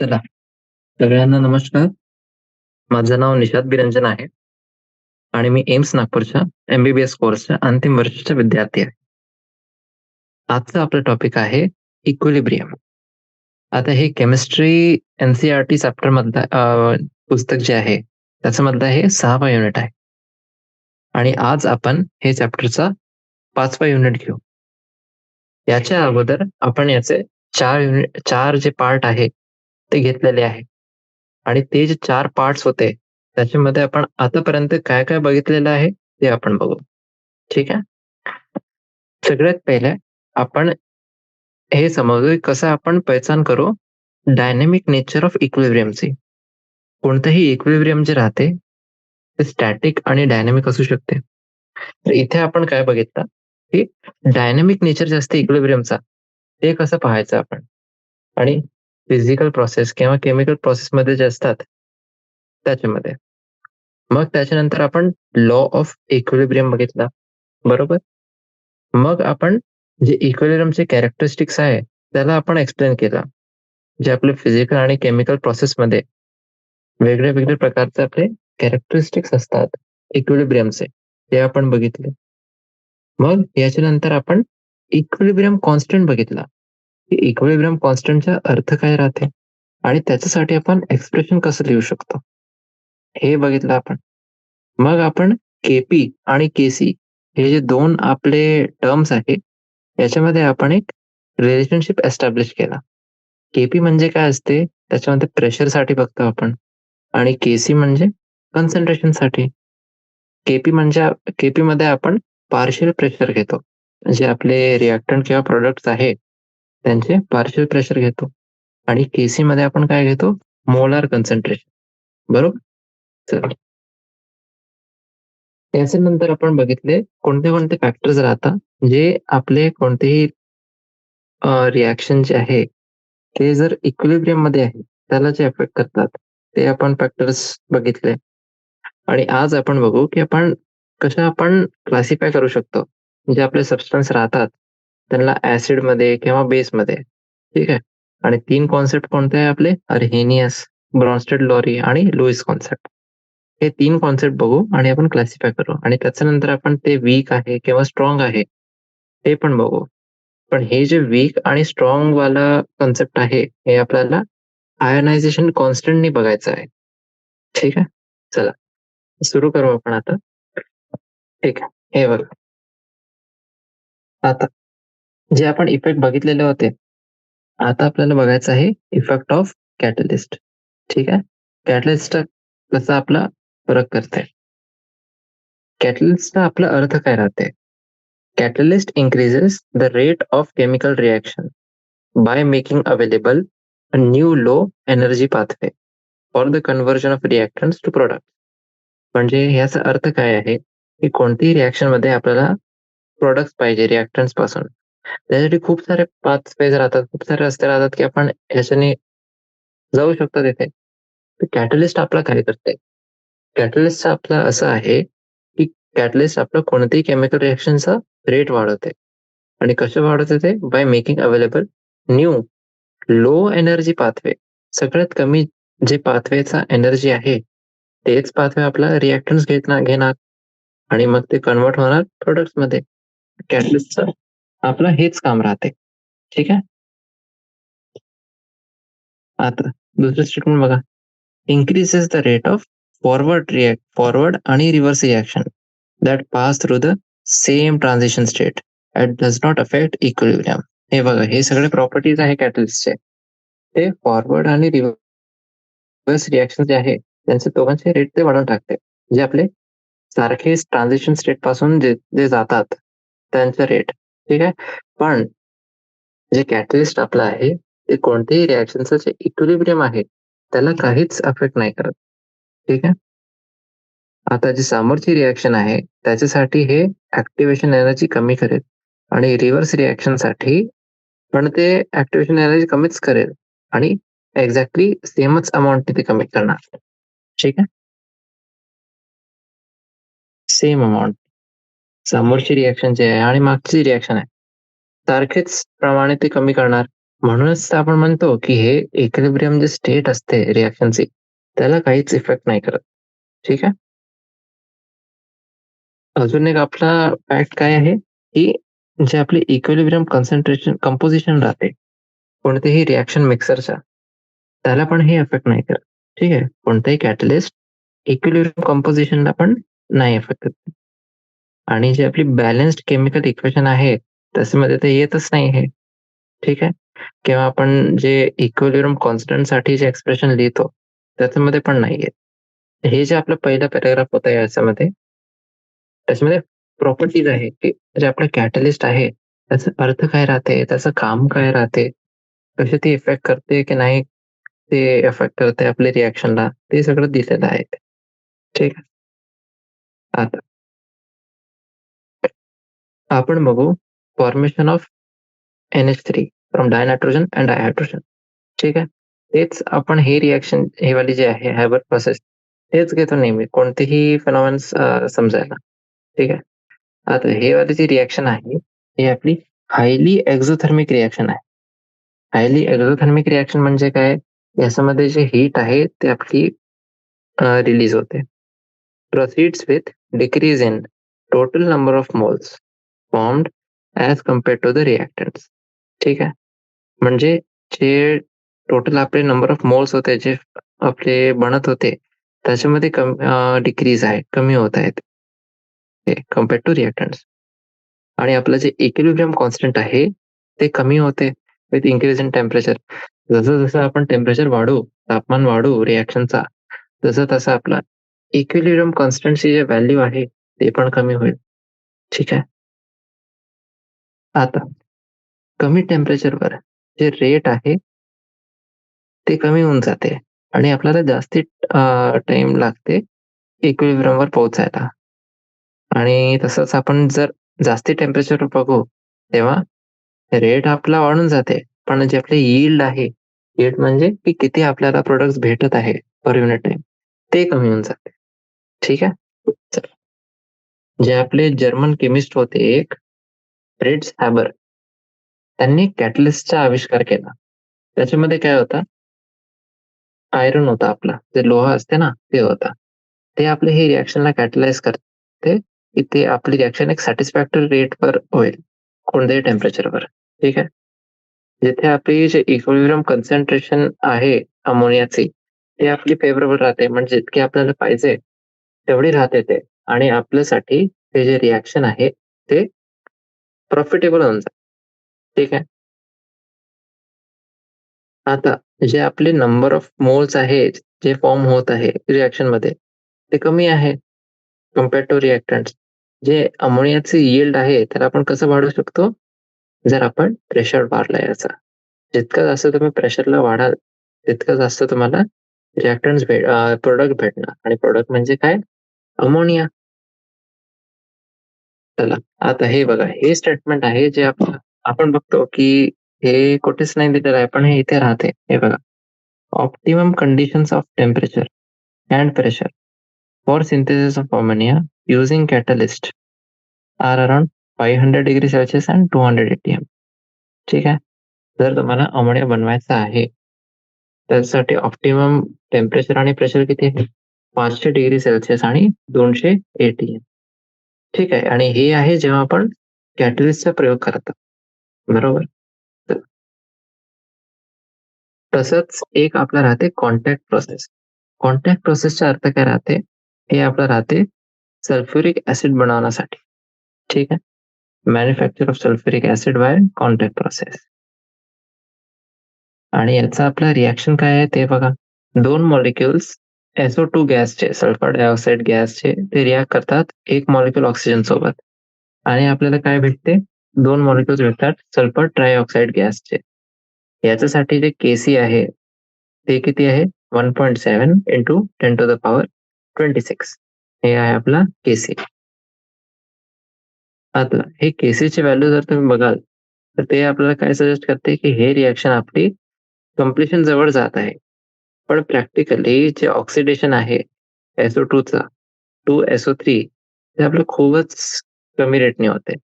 चला, सगळ्यांना नमस्कार. माझं नाव निशाद बिरंजन आहे आणि मी एम्स नागपूरच्या एम-बी-बी-एस कोर्सच्या अंतिम वर्षाचा विद्यार्थी आहे. आजचं आपलं टॉपिक आहे इक्विलिब्रियम. आता हे केमिस्ट्री एन-सी-ई-आर-टी चॅप्टर मधलं पुस्तक जे आहे, त्याच्यामधलं हे 6वा युनिट आहे आणि आज आपण हे चॅप्टरचा 5वा युनिट घेऊ. याच्या अगोदर आपण याचे 4 जे पार्ट आहे, ते घेतलेले आहे आणि ते जे 4 पार्ट्स होते, त्याच्यामध्ये आपण आतापर्यंत काय-काय बघितलेलं आहे, ते आपण बघू. ठीक आहे? सगळ्यात पहिले आपण हे समजू की कसं आपण पहचान करू डायनॅमिक नेचर ऑफ इक्विलिब्रियमची. कोणतंही इक्विलिब्रियम जे राहते, ते स्टॅटिक आणि डायनॅमिक असू शकते. तर इथे आपण काय बघितलं, की डायनॅमिक नेचर जे असते इक्विलिब्रियमचा, ते कसं पाहायचं आपण आणि फिजिकल प्रोसेस किंवा केमिकल प्रोसेसमध्ये जे असतात, त्याच्यामध्ये. मग त्याच्यानंतर आपण लॉ ऑफ इक्विलिब्रियम बघितला, बरोबर? मग आपण जे इक्विलिब्रियमचे कॅरेक्टरिस्टिक्स आहे, त्याला आपण एक्सप्लेन केलं. जे आपले फिजिकल आणि केमिकल प्रोसेसमध्ये वेगळे-वेगळे प्रकारचे आपले कॅरेक्टरिस्टिक्स असतात इक्विलिब्रियमचे, ते आपण बघितले. मग याच्यानंतर आपण इक्विलिब्रियम कॉन्स्टंट बघितला, की इक्विलिब्रियम कॉन्स्टंटचा अर्थ काय राहते आणि त्याच्यासाठी आपण एक्सप्रेशन कसं लिहू शकतो, हे बघितलं आपण. मग आपण के-पी आणि के-सी हे जे 2 आपले टर्म्स आहेत, याच्यामध्ये आपण एक रिलेशनशिप एस्टॅब्लिश केला. के-पी म्हणजे काय असते, त्याच्यामध्ये प्रेशरसाठी बघतो आपण आणि के-सी म्हणजे कन्सन्ट्रेशनसाठी. के-पी म्हणजे के-पीमध्ये आपण पार्शियल प्रेशर घेतो. जे आपले रिएक्टंट किंवा प्रॉडक्ट्स आहे, त्यांचे पार्शियल प्रेशर घेतो आणि के-सीमध्ये आपण काय घेतो, मोलार कन्सन्ट्रेशन. बरोबर? चला. त्याच्यानंतर आपण बघितले कोणते-कोणते फॅक्टर्स राहतात, जे आपले कोणतेही रिएक्शन जे आहे, ते जर इक्विलिब्रियममध्ये आहे, त्याला जे अफेक्ट करतात, ते आपण फॅक्टर्स बघितले. आणि आज आपण बघू, की आपण क्लासिफाय करू शकतो. जे आपले सबस्टन्स राहतात, त्यांना ॲसिडमध्ये किंवा बेसमध्ये, ठीक आहे. आणि 3 कॉन्सेप्ट कोणते आहे आपले? अर्हेनियस, ब्रॉन्स्टेड-लॉरी आणि लुईस कॉन्सेप्ट. हे 3 कॉन्सेप्ट बघू आणि आपण क्लासिफाय करू आणि त्याच्यानंतर आपण ते वीक आहे किंवा स्ट्राँग आहे, ते पण बघू. पण हे जे वीक आणि स्ट्राँग वाला कन्सेप्ट आहे, हे आपल्याला आयोनायझेशन कॉन्स्टंटनी बघायचं आहे. ठीक आहे? चला सुरू करू आपण आता. ठीक आहे. हे बघा. आता जे आपण इफेक्ट बघितलेले होते, आता आपल्याला बघायचं आहे इफेक्ट ऑफ कॅटलिस्ट. ठीक आहे. कॅटलिस्ट कसा आपला फरक करते. कॅटलिस्टचा आपला अर्थ काय राहते? Catalyst increases the rate of chemical reaction by making available a new low energy pathway for the conversion of reactants to products. म्हणजे याचा अर्थ काय आहे, की कोणतीही रिएक्शनमध्ये आपल्याला प्रॉडक्ट्स पाहिजे रिएक्टंट्स पासून. त्यासाठी खूप सारे पाथवेज राहतात, खूप सारे रस्ते राहतात, की आपण ह्याच्याने जाऊ शकतो तिथे. तर कॅटलिस्ट आपला काय करते? कॅटलिस्ट आपलं असं आहे, की कॅटलिस्ट आपलं कोणत्याही केमिकल रिएक्शनचा रेट वाढवते आणि कसे वाढवते ते? By making available new low energy pathway. सगळ्यात कमी जे पाथवेचा एनर्जी आहे, तेच पाथवे आपला रिएक्टन्स घेणार आणि मग ते कन्व्हर्ट होणार प्रॉडक्ट्समध्ये. कॅटलिस्टचं आपलं हेच काम राहते. ठीक आहे. आता दुसरं स्टेटमेंट बघा. Increases the rate of forward आणि reverse reaction that pass through the same transition state at does not affect equilibrium. हे बघा, हे सगळे प्रॉपर्टीज आहे कॅटलिस्टचे. ते फॉरवर्ड आणि रिव्हर्स रिएक्शन जे आहे, त्यांचे दोघांचे रेट ते वाढवून टाकते. जे आपले सारखेच ट्रान्झिशन स्टेट पासून जे जे जातात, त्यांचे रेट. ठीक आहे. पण जे कॅटलिस्ट आपलं आहे, ते कोणत्याही रिएक्शनचं जे इक्विलिब्रियम आहे, त्याला काहीच अफेक्ट नाही करत. ठीक आहे. आता जी समोरची रिएक्शन आहे, त्याच्यासाठी हे ॲक्टिव्हेशन एनर्जी कमी करेल आणि रिव्हर्स रिएक्शनसाठी पण ते ॲक्टिव्हेशन एनर्जी कमीच करेल आणि एक्झॅक्टली सेमच अमाउंटने ते कमी करणार. ठीक आहे. Same amount. समोरची रिएक्शन जी आहे आणि मागची रिएक्शन आहे, सारखेच प्रमाणे ते कमी करणार. म्हणूनच तर आपण म्हणतो, की हे इक्विलिब्रियम जे स्टेट असते रिएक्शनची, त्याला काहीच इफेक्ट नाही करत. ठीक आहे. अजून एक आपला फॅक्ट काय आहे, की जे आपली इक्विलिब्रियम कन्सन्ट्रेशन कंपोझिशन राहते, कोणतेही रिएक्शन मिक्सरच्या, त्याला पण हे इफेक्ट नाही करत. ठीक आहे. कोणताही कॅटलिस्ट इक्विलिब्रियम कंपोझिशनला पण नाही इफेक्ट करत. आणि जी आपली बॅलन्स्ड केमिकल इक्वेशन आहे, त्याच्यामध्ये ते येतच नाही हे. ठीक आहे. किंवा आपण जे इक्विलिब्रियम कॉन्स्टंटसाठी जे एक्सप्रेशन लिहितो, त्याच्यामध्ये पण नाही येत. हे जे आपलं पहिलं पॅराग्राफ होतं याच्यामध्ये, त्याच्यामध्ये प्रॉपर्टीज आहे, की जे आपलं कॅटलिस्ट आहे, त्याचा अर्थ काय राहते, त्याचं काम काय राहते, कशी ती इफेक्ट करते की नाही ते इफेक्ट करते आपल्या रिएक्शनला, ते सगळं दिलेलं आहे. ठीक आहे. आता आपण बघू formation of NH3 from डायनायट्रोजन and डायहायड्रोजन. ठीक आहे. तेच आपण हे रिएक्शन हे वाली जे आहे हायबर प्रोसेस तेच घेतो नेहमी कोणतेही फिनॉमिनन्स समजायला. ठीक आहे. आता हे वाली जी रिएक्शन आहे, ही आपली हायली एक्झोथर्मिक रिएक्शन आहे. हायली एक्झोथर्मिक रिएक्शन म्हणजे काय? याच्यामध्ये जे हीट आहे ते आपली रिलीज होते. Proceeds with decrease in total number of moles formed as compared to the reactants. ठीक आहे. म्हणजे जे टोटल आपले नंबर ऑफ मोल्स होते, जे आपले बनत होते, त्याच्यामध्ये डिक्रीज आहे, कमी होत आहेत ते कंपेअर टू रिएक्टंट्स. आणि आपलं जे इक्विलिब्रियम कॉन्स्टंट आहे, ते कमी होते विथ इन्क्रीज इन टेम्परेचर. जसं-जसं आपण टेम्परेचर वाढवू, तापमान वाढवू रिएक्शनचा, तसं-तसं आपला इक्विलिब्रियम कॉन्स्टंटची जे व्हॅल्यू आहे, ते पण कमी होईल. ठीक आहे. आता कमी टेम्परेचरवर जे रेट आहे, ते कमी होऊन जाते आणि आपल्याला जास्ती टाईम लागते इक्विलिब्रियमवर पोहोचायला. आणि तसंच आपण जर जास्ती टेम्परेचरवर बघू, तेव्हा रेट आपला वाढून जाते. पण जे आपले यील्ड आहे, यील्ड म्हणजे की किती आपल्याला प्रॉडक्ट्स भेटत आहे पर युनिट टाईम, ते कमी होऊन जाते. ठीक आहे. तर जे आपले जर्मन केमिस्ट होते एक फ्रिट्झ हॅबर, त्यांनी कॅटलिस्टचा आविष्कार केला. त्याच्यामध्ये काय होतं, आयर्न होता आपला, जे लोहा असते ना, ते होता. ते आपले ही रिएक्शनला कॅटलाइज करते, की ते आपली रिएक्शन एक सॅटिस्फॅक्टरी रेटवर होईल, कोणत्याही टेम्परेचरवर. ठीक आहे. जिथे आपली जे इक्विलिब्रियम कन्सन्ट्रेशन आहे अमोनियाची, ते आपली फेव्हरेबल राहते. म्हणजे जितकी आपल्याला पाहिजे तेवढी राहते ते आणि आपल्यासाठी हे जे रिएक्शन आहे, ते प्रॉफिटेबल होऊन जातं. ठीक आहे. आता जे आपले नंबर ऑफ मोल्स आहेत, जे फॉर्म होत आहे रिएक्शनमध्ये, ते कमी आहे कंपेअर टू रिएक्टंट्स. जे अमोनियाचे यील्ड आहे, त्याला आपण कसं वाढवू शकतो? जर आपण प्रेशर वाढला याचा. जितकं जास्त तुम्ही प्रेशरला वाढाल, तितकं जास्त तुम्हाला रिएक्टंट्स प्रॉडक्ट भेटणार आणि प्रॉडक्ट म्हणजे काय? अमोनिया. चला, आता हे बघा, हे स्टेटमेंट आहे जे आपण बघतो, की हे कुठेच नाही दिलेलं आहे, पण हे इथे राहते. हे बघा. Optimum conditions of temperature and pressure for synthesis of ammonia using catalyst are around 500 degree Celsius and 200 ATM. ठीक आहे. जर तुम्हाला अमोनिया बनवायचा आहे, त्यासाठी ऑप्टिमम टेम्परेचर आणि प्रेशर किती आहे? 500 डिग्री सेल्सिअस आणि 200 ATM. ठीक आहे. आणि हे आहे जेव्हा आपण कॅटलिस्टचा प्रयोग करतो. बरोबर? तर तसंच एक आपलं राहते कॉन्टॅक्ट प्रोसेस. कॉन्टॅक्ट प्रोसेसचा अर्थ काय राहते? हे आपलं राहते सल्फ्युरिक ॲसिड बनवण्यासाठी. ठीक आहे. Manufacture of sulphuric acid bye contact process. आणि याचा आपला रिएक्शन काय आहे ते बघा. 2 मॉलिक्युल्स SO2 गॅसचे, सल्फर डायऑक्साईड गॅसचे ते रिएक्ट करतात एक मॉलिक्यूल ऑक्सिजन सोबत आणि आपल्याला काय भेटते? 2 मॉलिक्युल्स भेटतात सल्फर ट्रायऑक्साईड गॅसचे. याच्यासाठी जे Kc आहे, ते किती आहे? 1.7 इंटू 10 टू द पॉवर 26. हे आहे आपला Kc. आता हे Kcची व्हॅल्यू जर तुम्ही बघाल, तर ते आपल्याला काय सजेस्ट करते, की हे रिएक्शन आपली कंप्लीशन जवळ जात आहे. पण प्रॅक्टिकली जे ऑक्सिडेशन आहे SO2चा टू SO3 ते आपलं खूपच कमी रेटने होते.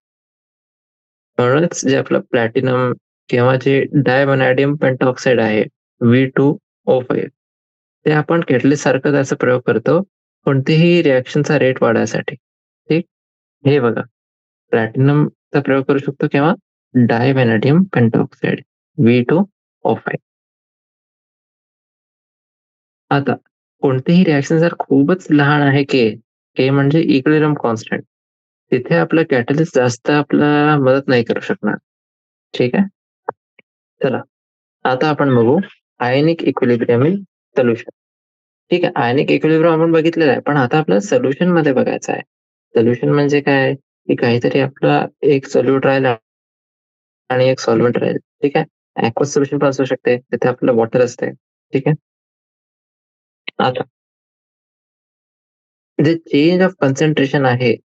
म्हणूनच जे आपलं प्लॅटिनम किंवा जे डायव्हॅनॅडियम पेंटॉक्साइड आहे V2O5 ते आपण कॅटलिस्ट सारखं त्याचा प्रयोग करतो कोणतीही रिॲक्शनचा रेट वाढायसाठी. ठीक. हे बघा, प्लॅटिनमचा प्रयोग करू शकतो किंवा डायव्हॅनॅडियम पेंटॉक्साइड V2O5. आता कोणतीही रिॲक्शन जर खूपच लहान आहे के म्हणजे इक्विलिब्रियम कॉन्स्टंट, तिथे आपलं कॅटलिस्ट जास्त आपल्याला मदत नाही करू शकणार. ठीक आहे. चला, आता आपण बघू आयनिक इक्विलिब्रियम इन सोल्युशन. ठीक आहे, आयनिक इक्विलिब्रियम आपण बघितलेलं आहे, पण आता आपल्याला सोल्युशन मध्ये बघायचं आहे. सोल्युशन म्हणजे काय, की काहीतरी आपला एक सोल्यूट राहील आणि एक सॉल्व्हेंट राहील. ठीक आहे. ॲक्वस सोल्युशन पण असू शकते, तिथे आपलं वॉटर असते. ठीक आहे. आता जे चेंज ऑफ कॉन्सन्ट्रेशन आहे,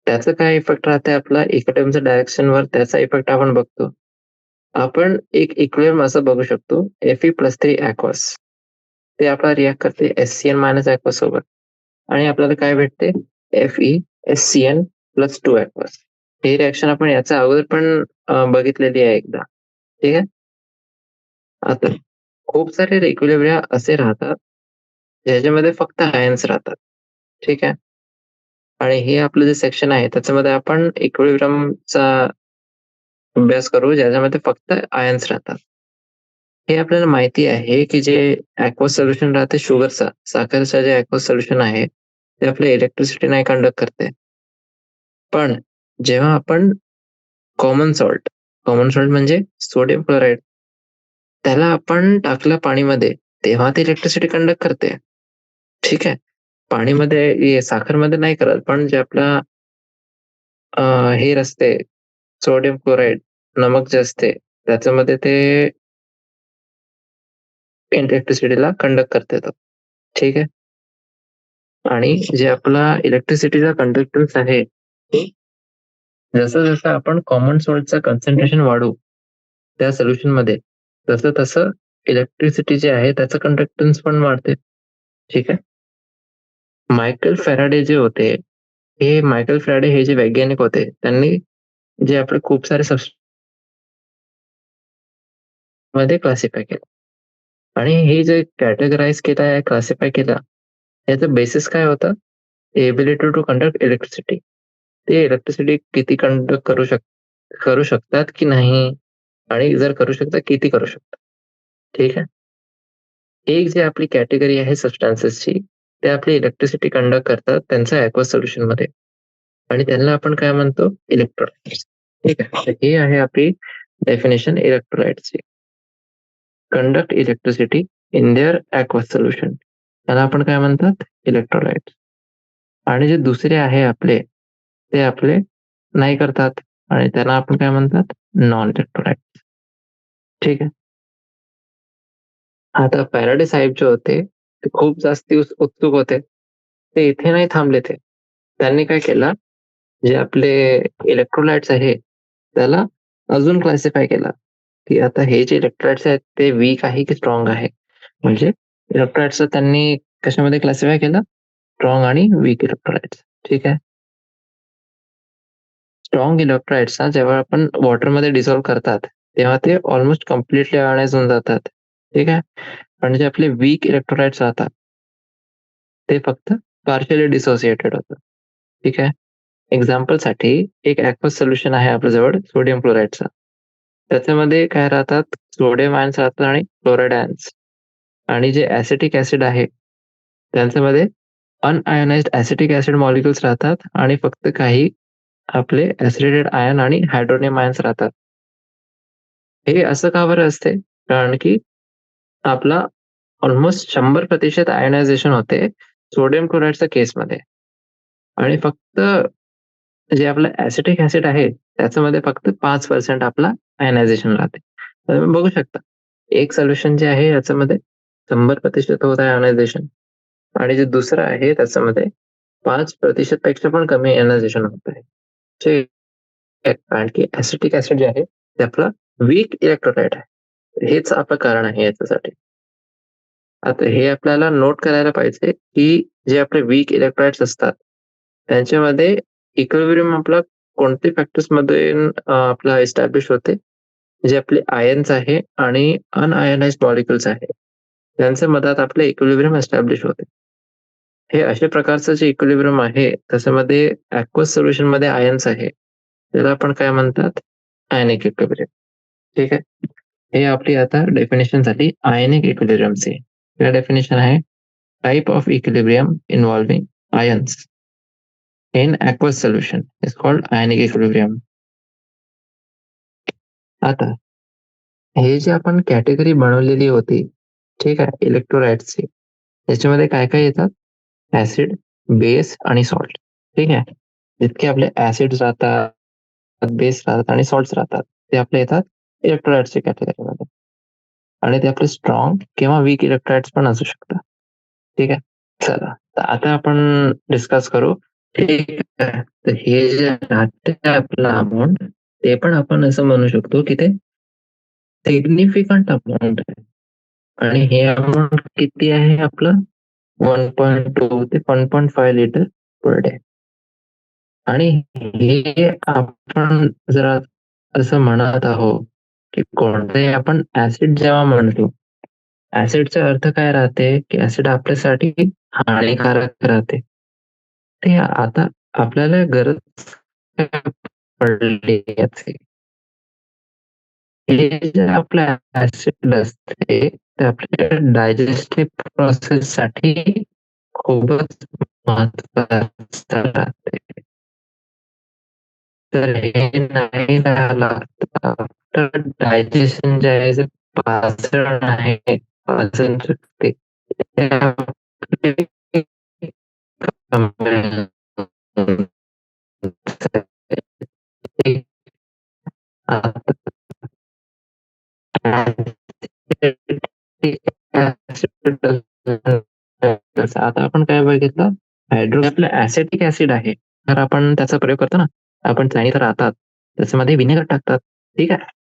त्याचा काय इफेक्ट राहते आपला इक्विलिब्रियमच्या डायरेक्शनवर, त्याचा इफेक्ट आपण बघतो. आपण एक इक्विलिब्रियम असं बघू शकतो Fe+3 ॲक्वस. ते आपला रिएक्ट करते HCl- ॲक्वस सोबत आणि आपल्याला काय भेटते FeSCl+2 ॲक्वस. ही रिएक्शन आपण याच्या अगोदर पण बघितलेली आहे एकदा. ठीक आहे. आता खूप सारे इक्विलिब्रियम असे राहतात ज्याच्यामध्ये फक्त आयन्स राहतात. ठीक आहे. आणि हे आपलं जे सेक्शन आहे त्याच्यामध्ये आपण इक्विलिब्रियमचा अभ्यास करू ज्याच्यामध्ये फक्त आयन्स राहतात. हे आपल्याला माहिती आहे की जे ॲक्वस सोल्युशन राहते शुगरचा, साखरेचं जे ॲक्वस सोल्युशन आहे ते आपले इलेक्ट्रिसिटी नाही कंडक्ट करते. पण जेव्हा आपण कॉमन सॉल्ट म्हणजे सोडियम क्लोराईड, त्याला आपण टाकलं पाणीमध्ये, तेव्हा ते इलेक्ट्रिसिटी कंडक्ट करते. ठीक आहे. पाणीमध्ये साखरमध्ये नाही करत, पण जे आपला हे असते सोडियम क्लोराईड, नमक जे असते त्याच्यामध्ये ते इलेक्ट्रिसिटीला कंडक्ट करता येतात. ठीक आहे. आणि जे आपला इलेक्ट्रिसिटीचा कंडक्टन्स आहे, ते जसं जसं आपण कॉमन सोल्टचं कॉन्सन्ट्रेशन वाढवू त्या सोल्युशनमध्ये, तसं तसं इलेक्ट्रिसिटी जे आहे त्याचं कंडक्टन्स पण वाढते. ठीक आहे. मायकल फॅराडे जे होते, मायकल फॅराडे हे जे वैज्ञानिक होते, त्यांनी जे आपले खूप सारे मध्ये क्लासिफाय केलं. आणि हे जे कॅटेगराईज केलं आहे, क्लासिफाय केलं, याचं बेसिस काय होतं? Ability to conduct electricity. ते इलेक्ट्रिसिटी किती कंडक्ट करू शकतात की नाही, आणि जर करू शकतात किती करू शकतात. ठीक आहे. एक जी आपली कॅटेगरी आहे सबस्टान्सेसची, ते आपली इलेक्ट्रिसिटी कंडक्ट करतात त्यांच्या ॲक्वस सोल्युशनमध्ये आणि त्यांना आपण काय म्हणतो इलेक्ट्रोलाइट्स. ठीक आहे. तर हे आहे आपली definition इलेक्ट्रोलाइट्सची. Conduct electricity in their ॲक्वस solution, त्याला आपण काय म्हणतात इलेक्ट्रोलाइट्स. आणि जे दुसरे आहे आपले, ते आपले नाही करतात आणि त्यांना आपण काय म्हणतात नॉन इलेक्ट्रोलाइट्स. ठीक आहे. आता फॅराडे साहेब जे होते ते खूप जास्ती उत्सुक होते. ते इथे नाही थांबले ते. त्यांनी काय केलं, जे आपले इलेक्ट्रोलाइट्स आहे त्याला अजून क्लासिफाय केलं, की आता हे जे इलेक्ट्रोलाइट्स आहेत ते वीक आहे की स्ट्रॉंग आहे. म्हणजे इलेक्ट्रोलाइट्सचं त्यांनी कशामध्ये क्लासिफाय केलं, स्ट्रॉंग आणि वीक इलेक्ट्रोलाइट्स. ठीक आहे. स्ट्रॉंग इलेक्ट्रोलाइट्सना जेव्हा आपण वॉटरमध्ये डिसॉल्व्ह करतात, तेव्हा ते ऑलमोस्ट कम्प्लिटली आयोनाइज होऊन जातात. ठीक आहे. पण जे आपले वीक इलेक्ट्रोलाइट्स राहतात, ते फक्त पार्शियली डिसोसिएटेड होतात. ठीक आहे. एक्झाम्पलसाठी एक ॲक्वस सोल्युशन आहे आपल्याजवळ सोडियम क्लोराईडचा. त्याच्यामध्ये काय राहतात, सोडियम आयन्स राहतात आणि क्लोराईड आयन्स. आणि जे ॲसिटिक ॲसिड आहे, त्यांच्यामध्ये अनआयोनाइज्ड ॲसिटिक ॲसिड मॉलिक्युल्स राहतात आणि फक्त काही आपले ॲसिडेटेड आयन आणि हायड्रोनियम आयन्स राहतात. हे असं का बरं असते? कारण की आपला ऑलमोस्ट 100% आयोनायझेशन होते सोडियम क्लोराईडच्या केसमध्ये आणि फक्त जे आपलं ॲसिटिक ॲसिड आहे, त्याच्यामध्ये फक्त 5% आपला आयनायझेशन राहते. तर तुम्ही बघू शकता, एक सोल्युशन जे आहे याच्यामध्ये 100% होत आहे आयनायझेशन आणि जे दुसरं आहे त्याच्यामध्ये 5% पेक्षा पण कमी आयनायझेशन होत आहे. ठीक आहे. कारण की ॲसिटिक ॲसिड जे आहे ते आपलं वीक इलेक्ट्रोलाइट आहे. हेच आपलं कारण आहे याच्यासाठी. आता हे आपल्याला नोट करायला पाहिजे, की जे आपले वीक इलेक्ट्रोलाइट्स असतात, त्यांच्यामध्ये इक्विलिब्रियम आपला कोणते फॅक्टर्स मध्ये आपला एस्टॅब्लिश होते, जे आपले आयन्स आहे आणि अनआयनाइज्ड मॉलिक्युल्स आहे, त्यांच्या मधात आपले इक्विलिब्रियम एस्टॅब्लिश होते. हे अशा प्रकारचं जे इक्विलिब्रियम आहे, त्याच्यामध्ये ॲक्वस सोल्युशनमध्ये आयन्स आहे. त्याला आपण काय म्हणतात? Ionic equilibrium. ठीक आहे. हे आपली आता डेफिनेशन झाली आयनिक इक्विलिब्रियमची. काय डेफिनेशन आहे? Type of equilibrium involving ions in aqueous solution is called ionic equilibrium. आता हे जे आपण कॅटेगरी बनवलेली होती, ठीक आहे, इलेक्ट्रोलाइट्सची, त्याच्यामध्ये काय काय येतात? ऍसिड, बेस आणि सॉल्ट. ठीक आहे. जितके आपले ऍसिड्स राहतात, बेस राहतात आणि सॉल्ट्स राहतात, ते आपले येतात इलेक्ट्रोलाइट्सच्या कॅटेगरीमध्ये. आणि ते आपले स्ट्रॉंग किंवा वीक इलेक्ट्रोलाइट्स पण असू शकतात. ठीक आहे. चला, तर आता आपण डिस्कस करू. ठीक आहे. तर हे जे राहते आपलं अमाऊंट, ते पण आपण असं म्हणू शकतो की ते सिग्निफिकंट अमाऊंट आहे. आणि हे अमाऊंट किती आहे आपलं? 1.2 ते 1.5 लिटर पर डे. आणि हे आपण जर असं म्हणत आहोत की कोणतेही आपण ऍसिड जेव्हा म्हणतो, ऍसिडचा अर्थ काय राहते की ऍसिड आपल्यासाठी हानिकारक राहते. ते आता आपल्याला गरज पडली याची. हे जे आपलं ऍसिड असते ते आपल्या डायजेस्टिव्ह प्रोसेस साठी खूपच महत्वाचं राहते. तर हे नाही राहिलं तर डायजेशन जे आहे जे पाचन आहे, पाचन शक्ती ते आपली कमी होऊन जाते. आता आता आपण काय बघितलं? आपलं ऍसिटिक ऍसिड आहे. तर आपण त्याचा प्रयोग करतो ना, आपण चायनीज राहतात, त्याच्यामध्ये विनेगर टाकतात. ठीक आहे.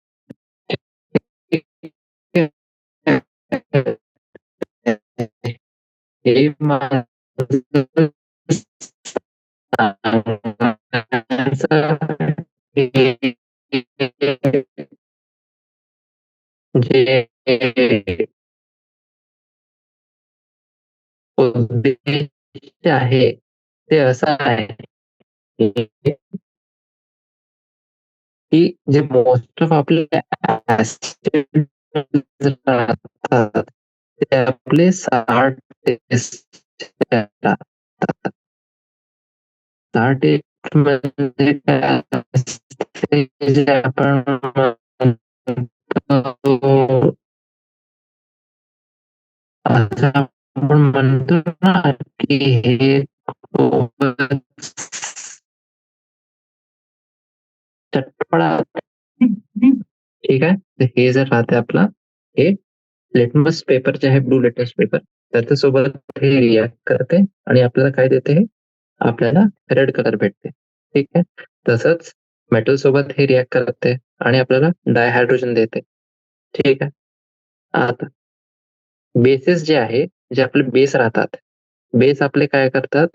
हे जे उद्दिष्ट आहे ते असं आहे की जे मोस्ट ऑफ आपले ऍसिड राहतात ते आपले 60 म्हणजे काय असते जे आपण म्हणतो, असं आपण म्हणतो ना की हे खूपच चटपटा. ठीक आहे. तर हे जर राहते आपला हे लिटमस पेपर जे आहे, ब्लू लिटमस पेपर, त्याच्यासोबत हे रिॲक्ट करते आणि आपल्याला काय देते? हे आपल्याला रेड कलर भेटते. ठीक आहे. तसंच मेटल सोबत हे रिॲक्ट करते आणि आपल्याला डायहायड्रोजन देते. ठीक आहे. आता बेसेस जे आहे, जे आपले बेस राहतात, बेस आपले काय करतात?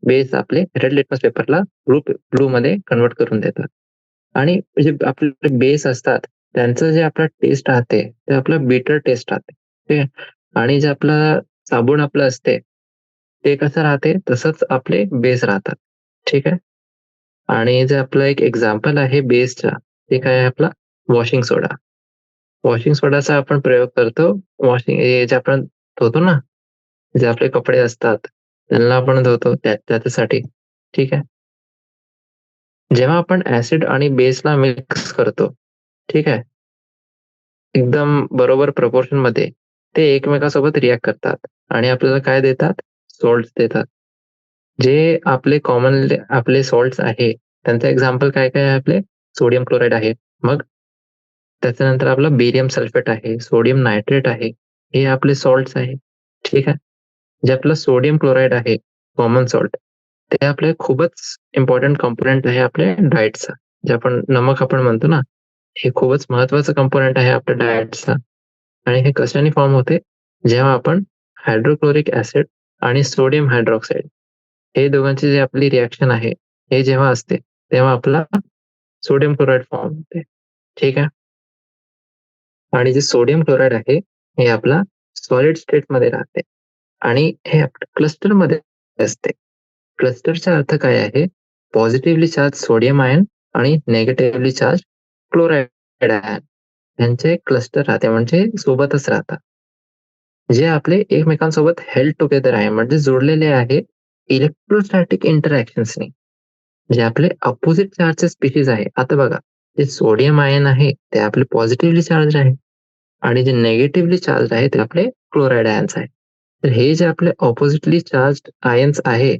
बेस आपले रेड लिटमस पेपरला ब्लू ब्लू मध्ये कन्वर्ट करून देतात. आणि जे आपले बेस असतात, त्यांचं जे आपलं टेस्ट राहते, ते आपलं बिटर टेस्ट राहते. ठीक आहे. आणि जे आपलं साबण आपलं असते, ते कसं राहते? तसंच आपले बेस राहतात. ठीक आहे. आणि जे आपलं एक एक्झाम्पल आहे बेसचा, ते काय आहे आपला? वॉशिंग सोडा. वॉशिंग सोडाचा आपण प्रयोग करतो. वॉशिंग हे जे आपण धुतो ना, जे आपले कपडे असतात, त्यांना आपण धुतो त्याच्यासाठी. ठीक आहे. जेव्हा आपण ऍसिड आणि बेसला मिक्स करतो, ठीक आहे, एकदम बरोबर प्रपोर्शन मध्ये, ते एकमेकांसोबत रिॲक्ट करतात आणि आपल्याला काय देतात? सॉल्ट्स देतात. जे आपले कॉमन आपले सॉल्ट्स आहे, त्यांचं एक्झाम्पल काय काय आहे आपले? सोडियम क्लोराईड आहे. मग त्याच्यानंतर आपलं बेरियम सल्फेट आहे, सोडियम नायट्रेट आहे. हे आपले सॉल्ट्स आहे. ठीक आहे. जे आपलं सोडियम क्लोराईड आहे, कॉमन सॉल्ट, ते आपले खूपच इम्पॉर्टंट कंपोनेंट आहे आपल्या डाएटचा. जे आपण नमक आपण म्हणतो ना, हे खूपच महत्वाचं कंपोनेंट आहे आपल्या डाएटचा. आणि हे कशाने फॉर्म होते? जेव्हा आपण हायड्रोक्लोरिक ऍसिड आणि सोडियम हायड्रॉक्साईड हे दोघांची जी आपली रिॲक्शन आहे, हे जेव्हा असते, तेव्हा आपला सोडियम क्लोराईड फॉर्म होते. ठीक आहे. आणि जे सोडियम क्लोराईड आहे हे आपला सॉलिड स्टेटमध्ये राहते आणि हे क्लस्टरमध्ये असते. क्लस्टरचा अर्थ काय आहे? पॉझिटिव्हली चार्ज सोडियम आयन आणि निगेटिव्हली चार्ज क्लोराईड आयन यांचे क्लस्टर राहते, म्हणजे सोबतच राहतात. जे आपले एकमेकांसोबत हेल्ड टुगेदर आहे, म्हणजे जोडलेले आहे इलेक्ट्रोस्टॅटिक इंटरॅक्शन्सनी. जे आपले अपोजिट चार्जचे स्पीशीज आहे. आता बघा, जे सोडियम आयन आहे ते आपले पॉझिटिव्हली चार्ज आहे आणि जे निगेटिव्हली चार्ज आहे ते आपले क्लोराईड आयन्स आहे. तर हे जे आपले ऑपोजिटली चार्ज आयन्स आहे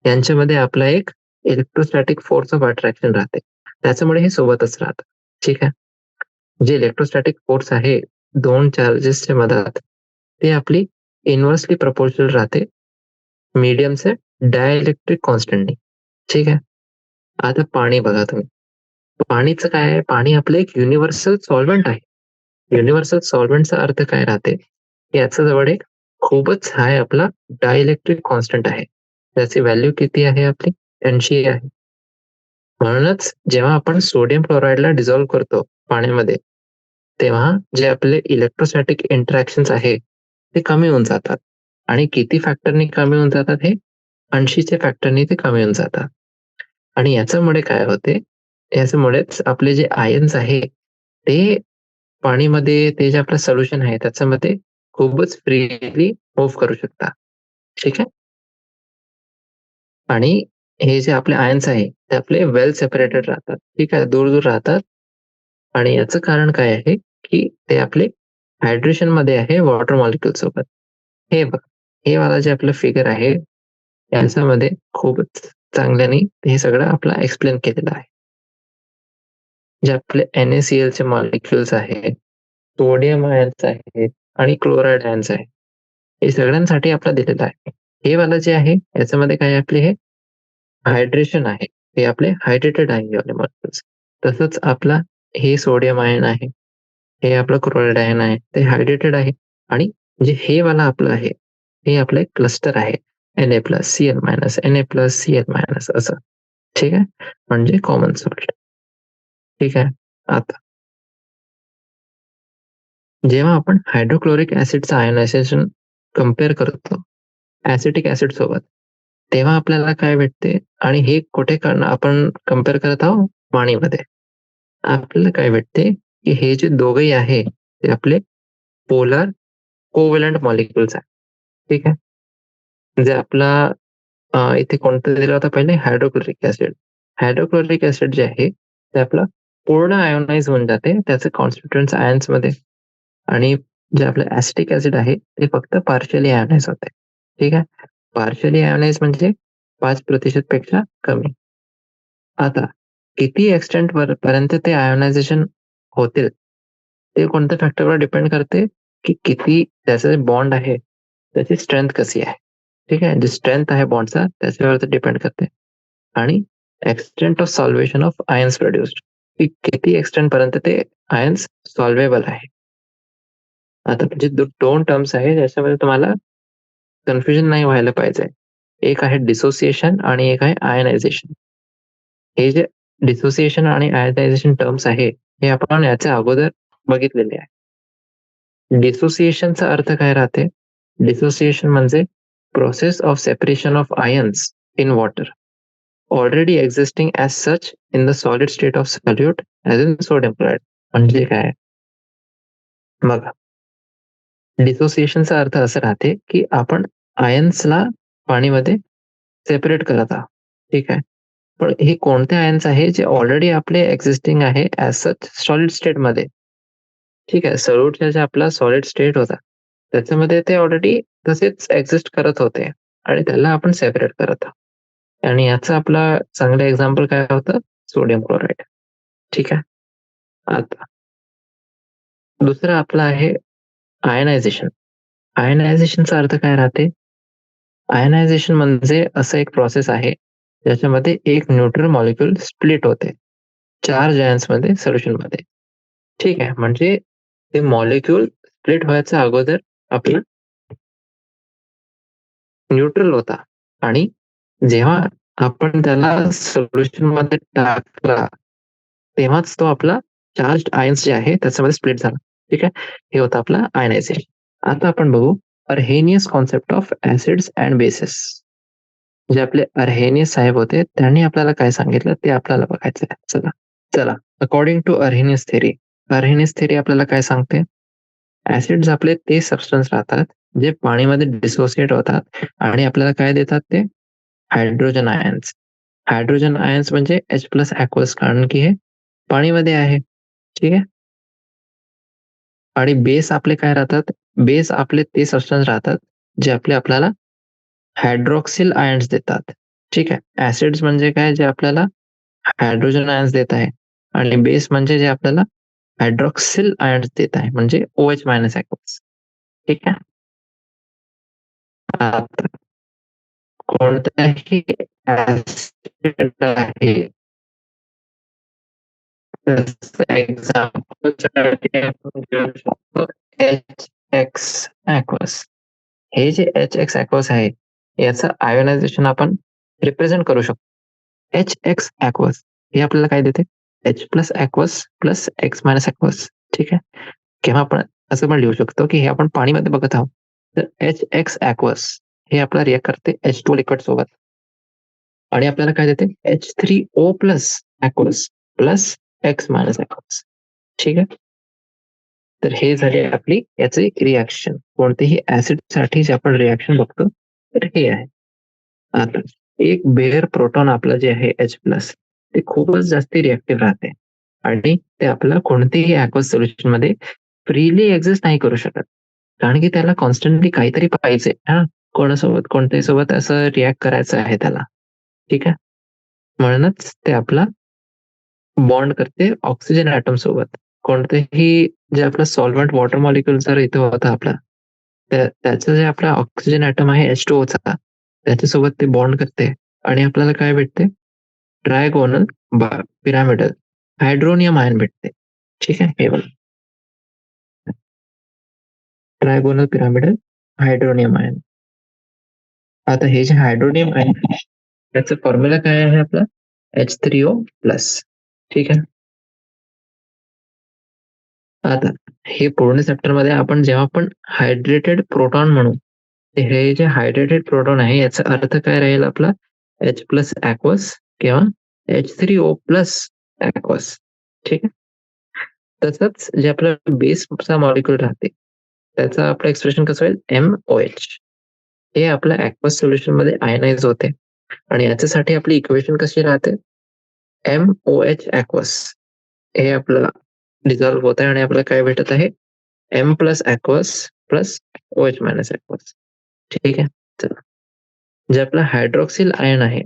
यांच्यामध्ये आपला एक इलेक्ट्रोस्टॅटिक फोर्स ऑफ अट्रॅक्शन राहते. त्याच्यामुळे हे सोबतच राहतात. ठीक आहे. जे इलेक्ट्रोस्टॅटिक फोर्स आहे दोन चार्जेसच्या मधात, ते आपली इन्व्हर्सली प्रपोर्शनल राहते मीडियमचे डायइलेक्ट्रिक कॉन्स्टंटनी. ठीक आहे. आता पाणी बघा तुम्ही. पाणीचं काय आहे? पाणी आपलं एक युनिव्हर्सल सॉल्व्हंट आहे. युनिव्हर्सल सॉल्व्हंटचा अर्थ काय राहते? याचा जवळ एक खूपच हाय आपला डायइलेक्ट्रिक कॉन्स्टंट आहे. त्याची व्हॅल्यू किती आहे आपली? 80 आहे. म्हणूनच जेव्हा आपण सोडियम क्लोराईडला डिझॉल्व्ह करतो पाण्यामध्ये, तेव्हा जे आपले इलेक्ट्रोस्टॅटिक इंटरॅक्शन्स आहे ते कमी होऊन जातात. आणि किती फॅक्टरनी कमी होऊन जातात हे? 80च्या फॅक्टरनी ते कमी होऊन जातात. आणि याच्यामुळे काय होते? याच्यामुळेच आपले जे आयन्स आहे ते पाणीमध्ये, ते जे आपलं सोल्युशन आहे त्याच्यामध्ये खूपच फ्रीली मूव्ह करू शकतात. ठीक आहे. आणि हे जे आपले आयन्स आहे ते आपले वेल सेपरेटेड राहतात. ठीक आहे. दूर दूर राहतात. आणि याचं कारण काय आहे, की ते आपले हायड्रेशन मध्ये आहे वॉटर मॉलिक्यूल सोबत. हे बघ, हे वाला जे आपलं फिगर आहे याच्यामध्ये खूपच चांगल्याने हे सगळं आपलं एक्सप्लेन केलेलं आहे. जे आपले NaCl चे मॉलिक्युल्स आहेत, सोडियम आयन्स आहेत आणि क्लोराईड आयन्स आहे. हे सगळ्यांसाठी आपलं दिलेलं आहे. हे वाला जे आहे याच्यामध्ये काय आपले हे हायड्रेशन आहे. हे आपले हायड्रेटेड आहे हे वाले मॉलिक्युल्स. तसंच आपला हे सोडियम आयन आहे. हे आपलं क्लोराईड आयन आहे. ते हायड्रेटेड आहे आणि जे हे वाला आपलं आहे, हे आपलं एक क्लस्टर आहे. Na+Cl- Na+Cl- असं. ठीक आहे. म्हणजे कॉमन सॉल्ट. ठीक आहे. आता जेव्हा आपण हायड्रोक्लोरिक ऍसिडचं आयनायझेशन कंपेअर करतो ऍसिटिक ऍसिड सोबत, तेव्हा आपल्याला काय भेटते? आणि हे कुठे आपण कंपेअर करत आहोत? पाणीमध्ये. आपल्याला काय भेटते, की हे जे दोघंही आहे ते आपले पोलर कोव्हॅलंट मॉलिक्युल्स आहे. ठीक आहे. म्हणजे आपला इथे कोणतं दिलं होतं पहिले? Hydrochloric acid. हायड्रोक्लोरिक ऍसिड जे आहे ते आपलं पूर्ण आयोनाइज होऊन जाते त्याचे कॉन्स्टिट्युएंट्स आयन्स मध्ये. आणि जे आपलं ऍसिटिक ऍसिड आहे ते फक्त पार्शियली आयोनाइज होते. ठीक आहे. पार्शियली आयोनाइज म्हणजे 5% पेक्षा कमी. आता किती एक्सटेंट पर्यंत ते आयोनायझेशन होतील, ते कोणत्या फॅक्टरवर डिपेंड करते, की किती त्याचे बॉन्ड आहे, त्याची स्ट्रेंथ कशी आहे. ठीक आहे. जे स्ट्रेंथ आहे बॉन्डचा त्याच्यावरती डिपेंड करते. आणि extent of solvation of ions produced, की किती एक्सटेंट पर्यंत ते आयन्स सॉल्वेबल आहे. आता म्हणजे दोन टर्म्स आहे ज्याच्यामध्ये तुम्हाला कन्फ्युजन नाही व्हायला पाहिजे. एक आहे डिसोसिएशन आणि एक आहे आयनायझेशन. हे जे डिसोसिएशन आणि आयनायझेशन टर्म्स आहे हे आपण याच्या अगोदर बघितलेले आहे. डिसोसिएशनचा अर्थ काय राहते? डिसोसिएशन म्हणजे process of separation of ions in water already existing as such in the solid state of solute as in sodium chloride. म्हणजे काय? बघा, डिसोसिएशनचा अर्थ असं राहते, की आपण आयन्सला पाणीमध्ये सेपरेट करत आहोत. ठीक आहे. पण हे कोणते आयन्स आहे जे ऑलरेडी आपले एक्झिस्टिंग आहे ॲज सच सॉलिड स्टेटमध्ये. ठीक आहे. सोल्यूटचा जे आपला सॉलिड स्टेट होता, त्याच्यामध्ये ते ऑलरेडी तसेच एक्झिस्ट करत होते आणि त्याला आपण सेपरेट करत आहोत. आणि याचं आपला चांगलं एक्झाम्पल काय होतं? Sodium chloride. ठीक आहे. आता दुसरं आपलं आहे आयनायझेशन. आयनायझेशनचा अर्थ काय राहते? आयनायझेशन म्हणजे असं एक प्रोसेस आहे, ज्याच्यामध्ये एक न्यूट्रल मॉलिक्यूल स्प्लिट होते 4 आयन्समध्ये सोल्युशनमध्ये. ठीक आहे. म्हणजे ते मॉलिक्यूल स्प्लिट व्हायच्या अगोदर आपला न्यूट्रल होता आणि जेव्हा आपण त्याला सोल्युशन मध्ये टाकला तेव्हाच तो आपला चार्ज आयन्स जे आहे त्याच्यामध्ये स्प्लिट झाला. ठीक आहे, हे होतं आपला आयनायझेशन. आता आपण बघू अर्हेनियस concept of acids and basis. जे आपले अर्हेनियस साहेब होते त्यांनी आपल्याला काय सांगितलं ते आपल्याला बघायचं आहे. चला चला अकॉर्डिंग टू अर्हेनियस थेरी, अर्हेनियस थेरी आपल्याला काय सांगते, ऍसिड्स आपले ते सबस्टन्स राहतात जे पाणीमध्ये डिसोसिएट होतात आणि आपल्याला काय देतात ते हायड्रोजन आयन्स. हायड्रोजन आयन्स म्हणजे H प्लस ऍक्वस, कारण की हे पाणीमध्ये आहे. ठीक आहे, आणि बेस आपले काय राहतात, बेस आपले ते सबस्टन्स राहतात जे आपल्याला हायड्रॉक्सिल आयन्स देतात. ठीक आहे, ऍसिड्स म्हणजे काय, जे आपल्याला हायड्रोजन आयन्स देत आहे, आणि बेस म्हणजे जे आपल्याला हायड्रॉक्सिल आयन्स देत आहे म्हणजे OH मायनस ऍक्वस. ठीक आहे, आता कोणताही ऍसिड आहे एक्झाम्पल आपण घेऊ शकतो एच एक्स ऍक्वस. हे जे एच एक्स ऍक्वस आहे याचं आयोनायझेशन आपण रिप्रेझेंट करू शकतो. एच एक्स ऍक्वस हे आपल्याला काय देते, H plus aqueous plus x minus aqueous. ठीक आहे, किंवा आपण असं पण लिहू शकतो की हे आपण पाणीमध्ये बघत आहोत, तर एच एक्स ऍक्वस हे आपला रिॲक्ट करते H2 लिक्विड सोबत आणि आपल्याला काय देते H3O plus aqueous plus x minus aqueous. ठीक आहे, तर हे झाले आपली याचे रिॲक्शन. कोणतेही ऍसिड साठी जे आपण रिॲक्शन बघतो तर हे आहे. आता एक बेअर प्रोटॉन आपलं जे आहे H प्लस ते खूपच जास्त रिॲक्टिव्ह राहते आणि ते आपल्याला कोणतेही ऍक्वस सोल्युशन मध्ये फ्रीली एक्झिस्ट नाही करू शकत, कारण की त्याला कॉन्स्टंटली काहीतरी पाहिजे. हा, कोणासोबत कोणत्याही सोबत असं रिॲक्ट करायचं आहे त्याला. ठीक आहे, म्हणूनच ते आपला बॉन्ड करते ऑक्सिजन ऍटम सोबत. कोणतेही जे आपलं सॉल्व्हंट वॉटर मॉलिक्युल जर इथं होता आपला, त्याचं जे आपला ऑक्सिजन ऍटम आहे H2O चा, त्याच्यासोबत ते बॉन्ड करते आणि आपल्याला काय भेटते, ट्रायगोनल पिरामिडल हायड्रोनियम आयन भेटते. ठीक आहे, हे बघा ट्रायगोनल पिरामिडल हायड्रोनियम आयन. आता हे जे हायड्रोनियम आयन त्याचं फॉर्म्युला काय आहे आपला H3O प्लस. ठीक आहे, आता हे पूर्ण चॅप्टर मध्ये आपण जेव्हा आपण हायड्रेटेड प्रोटॉन म्हणू, हे जे हायड्रेटेड प्रोटॉन आहे याचा अर्थ काय राहील आपला H प्लस ऍक्वस किंवा H3O प्लस ऍक्वस. ठीक आहे, तसंच जे आपलं बेसचा मॉलिक्युल राहते त्याचं आपलं एक्सप्रेशन कसं होईल MOH. हे आपल्या ऍक्वस सोल्युशन मध्ये आयनाइज होते आणि याच्यासाठी आपली इक्वेशन कशी राहते, MOH ऍक्वस हे आपल्याला डिझॉल्व्ह होत आहे आणि आपल्याला काय भेटत आहे M plus aqueous plus OH minus aqueous. ठीक आहे, चला जे आपला हायड्रॉक्सिल आयन आहे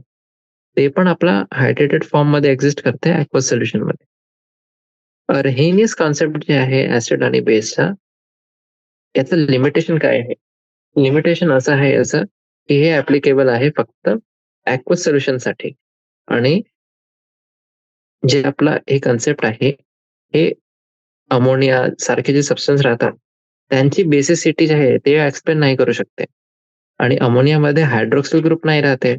ते पण आपला हायड्रेटेड फॉर्म मध्ये एक्झिस्ट करते ऍक्वस सोल्युशन मध्ये. अर्हेनियस कॉन्सेप्ट जे आहे ऍसिड आणि बेसचा, याचं लिमिटेशन काय आहे, लिमिटेशन असं आहे याचं की हे ऍप्लिकेबल आहे फक्त ऍक्वस सोल्युशन साठी, आणि जे आपला हे कन्सेप्ट आहे हे अमोनिया सारखे जे सबस्टन्स राहतात त्यांची बेसिसिटी जी आहे ते एक्सप्लेन नाही करू शकते, आणि अमोनियामध्ये हायड्रोक्सिल ग्रुप नाही राहते.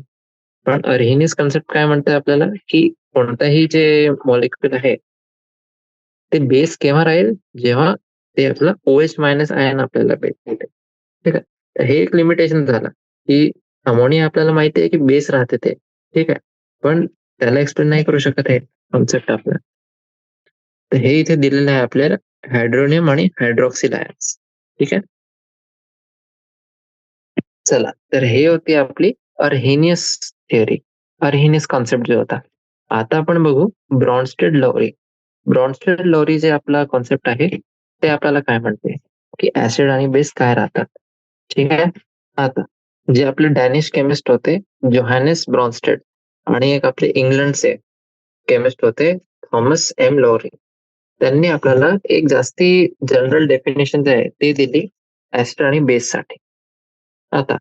पण अर्हेनियस कन्सेप्ट काय म्हणते आपल्याला की कोणताही जे मॉलिक्युल आहे ते बेस केव्हा राहील, जेव्हा ते आपलं OH मायनस आयन आपल्याला भेटते. ठीक आहे, तर हे एक लिमिटेशन झालं की अमोनिया आपल्याला माहिती आहे की बेस राहते ते. ठीक आहे, पण त्याला एक्सप्लेन नाही करू शकत हे कॉन्सेप्ट आपल्याला. तर हे इथे दिलेलं आहे आपल्याला हायड्रोनियम आणि हायड्रॉक्सिल आयन्स. ठीक आहे, चला तर हे होती आपली अर्हेनियस थिअरी, अर्हेनियस कॉन्सेप्ट जो होता. आता आपण बघू ब्रॉन्स्टेड लवरी. ब्रॉन्स्टेड लवरी जे आपला कॉन्सेप्ट आहे ते आपल्याला काय म्हणते की ऍसिड आणि बेस काय राहतात. ठीक आहे, आता जे आपले डॅनिश केमिस्ट होते जोहानेस ब्रॉन्स्टेड आणि एक आपले इंग्लंडचे केमिस्ट होते थॉमस M लॉरी, त्यांनी आपल्याला एक जास्ती जनरल डेफिनेशन जे आहे ते दिली ऍसिड आणि बेस साठी. आता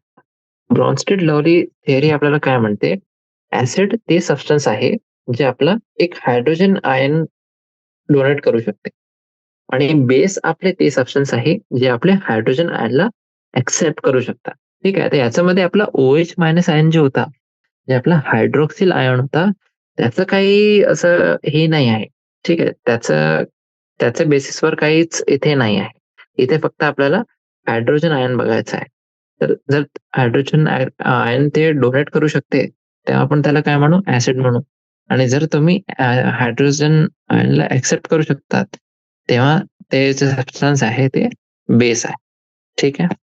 ब्रॉन्स्टेड लॉरी थिअरी आपल्याला काय म्हणते, ऍसिड ते सबस्टन्स आहे जे आपला एक हायड्रोजन आयन डोनेट करू शकते, आणि बेस आपले ते सबस्टन्स आहे जे आपले हायड्रोजन आयनला ऍक्सेप्ट करू शकतात. ठीक आहे, तर याच्यामध्ये आपला OH मायनस आयन जो होता जे आपला हायड्रॉक्सिल आयन होता, त्याचं काही असं हे नाही आहे. ठीक आहे. त्याच्या बेसिसवर काहीच इथे नाही आहे. इथे फक्त आपल्याला हायड्रोजन आयन बघायचा आहे. तर जर हायड्रोजन आयन ते डोनेट करू शकते, तेव्हा आपण त्याला काय म्हणू? ॲसिड म्हणू. आणि जर तुम्ही हायड्रोजन आयनला एक्सेप्ट करू शकतात, तेव्हा ते जे सबस्टन्स आहे ते बेस आहे. ठीक आहे.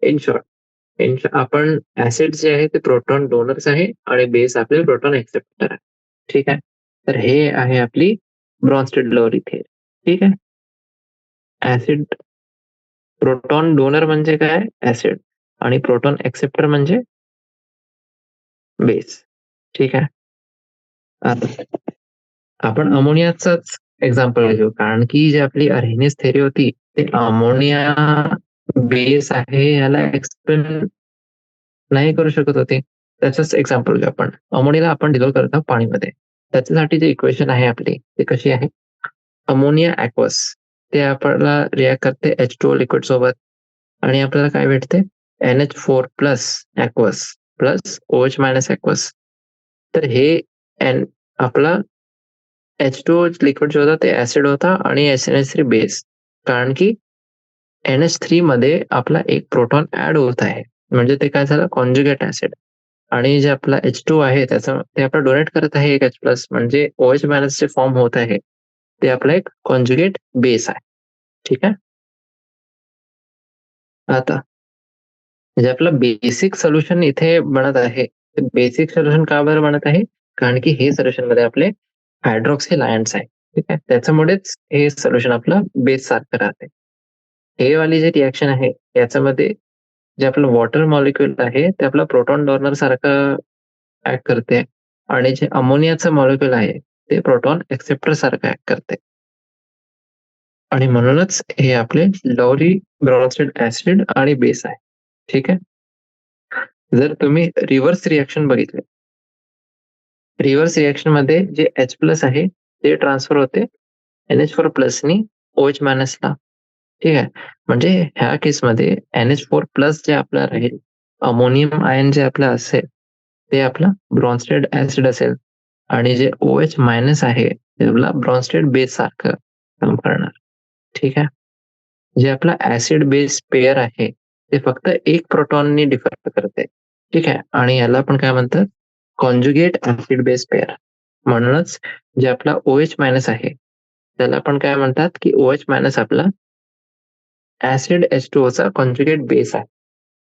इन शॉर्ट आपण ऍसिड जे आहे ते प्रोटॉन डोनर्स आहे आणि बेस आपले प्रोटॉन एक्सेप्टर आहे. ठीक आहे. तर हे आहे आपली ब्रॉन्स्टेड लहरी थिअरी. ठीक आहे. ऍसिड प्रोटॉन डोनर म्हणजे काय? ऍसिड. आणि प्रोटॉन एक्सेप्टर म्हणजे बेस. ठीक आहे. आता आपण अमोनियाचाच एक्झाम्पल घेऊ, कारण की जी आपली अरेनियस थेअरी होती ते अमोनिया बेस आहे याला एक्सप्लेन नाही करू शकत होते. त्याचंच एक्झाम्पल घेऊ आपण. अमोनियाला आपण डिझॉल्व्ह करतो पाणीमध्ये. त्याच्यासाठी जे इक्वेशन आहे आपली ते कशी आहे? अमोनिया ॲक्वस ते आपल्याला रिॲक्ट करते H2O लिक्विड सोबत आणि आपल्याला काय भेटते? NH4 plus ॲक्वस plus OH minus ॲक्वस. तर हे आपला H2O लिक्विड जो होता ते ऍसिड होता आणि NH3 बेस. कारण की NH3 मध्ये आपला एक प्रोटॉन ऍड होत आहे. म्हणजे ते काय झालं? Conjugate acid. आणि जे आपला H2 आहे त्याचं ते आपला डोनेट करत आहे एक H प्लस, म्हणजे OH मायनस जे फॉर्म होत आहे ते आपला एक कॉन्जुगेट बेस आहे. ठीक आहे. आता म्हणजे आपलं बेसिक सोल्युशन इथे बनत आहे. बेसिक सोल्युशन का बरं बनत आहे? कारण की हे सोल्युशन मध्ये आपले हायड्रॉक्सिल आयन्स आहे. ठीक आहे. त्याच्यामुळेच हे सोल्युशन आपलं बेस सारखं राहते. हे वाली जी रिएक्शन आहे याच्यामध्ये जे आपलं वॉटर मॉलिक्युल आहे ते आपलं प्रोटॉन डोनर सारखं ऍक्ट करते आणि जे अमोनियाचं मॉलिक्युल आहे ते प्रोटॉन एक्सेप्टर सारखं ऍक्ट करते. आणि म्हणूनच हे आपले लवरी ब्रॉन्स्टेड ऍसिड आणि बेस आहे. ठीक आहे. जर तुम्ही रिव्हर्स रिएक्शन बघितले, रिव्हर्स रिएक्शन मध्ये जे H प्लस आहे ते ट्रान्सफर होते NH4 प्लसनी OH मायनसला. ठीक आहे. म्हणजे ह्या केसमध्ये NH4 प्लस जे आपलं राहील, अमोनियम आयन जे आपलं असेल ते आपलं ब्रॉन्स्टेड ऍसिड असेल आणि जे OH मायनस आहे ते आपला ब्रॉन्स्टेड बेस सारखं काम करणार. ठीक आहे. जे आपला ऍसिड बेस पेअर आहे ते फक्त एक प्रोटॉननी डिफर करते. ठीक आहे. आणि याला आपण काय म्हणतात? Conjugate acid base pair. म्हणूनच जे आपला OH मायनस आहे त्याला आपण काय म्हणतात की OH मायनस आपला ऍसिड H2O चा कॉन्जुगेट बेस आहे.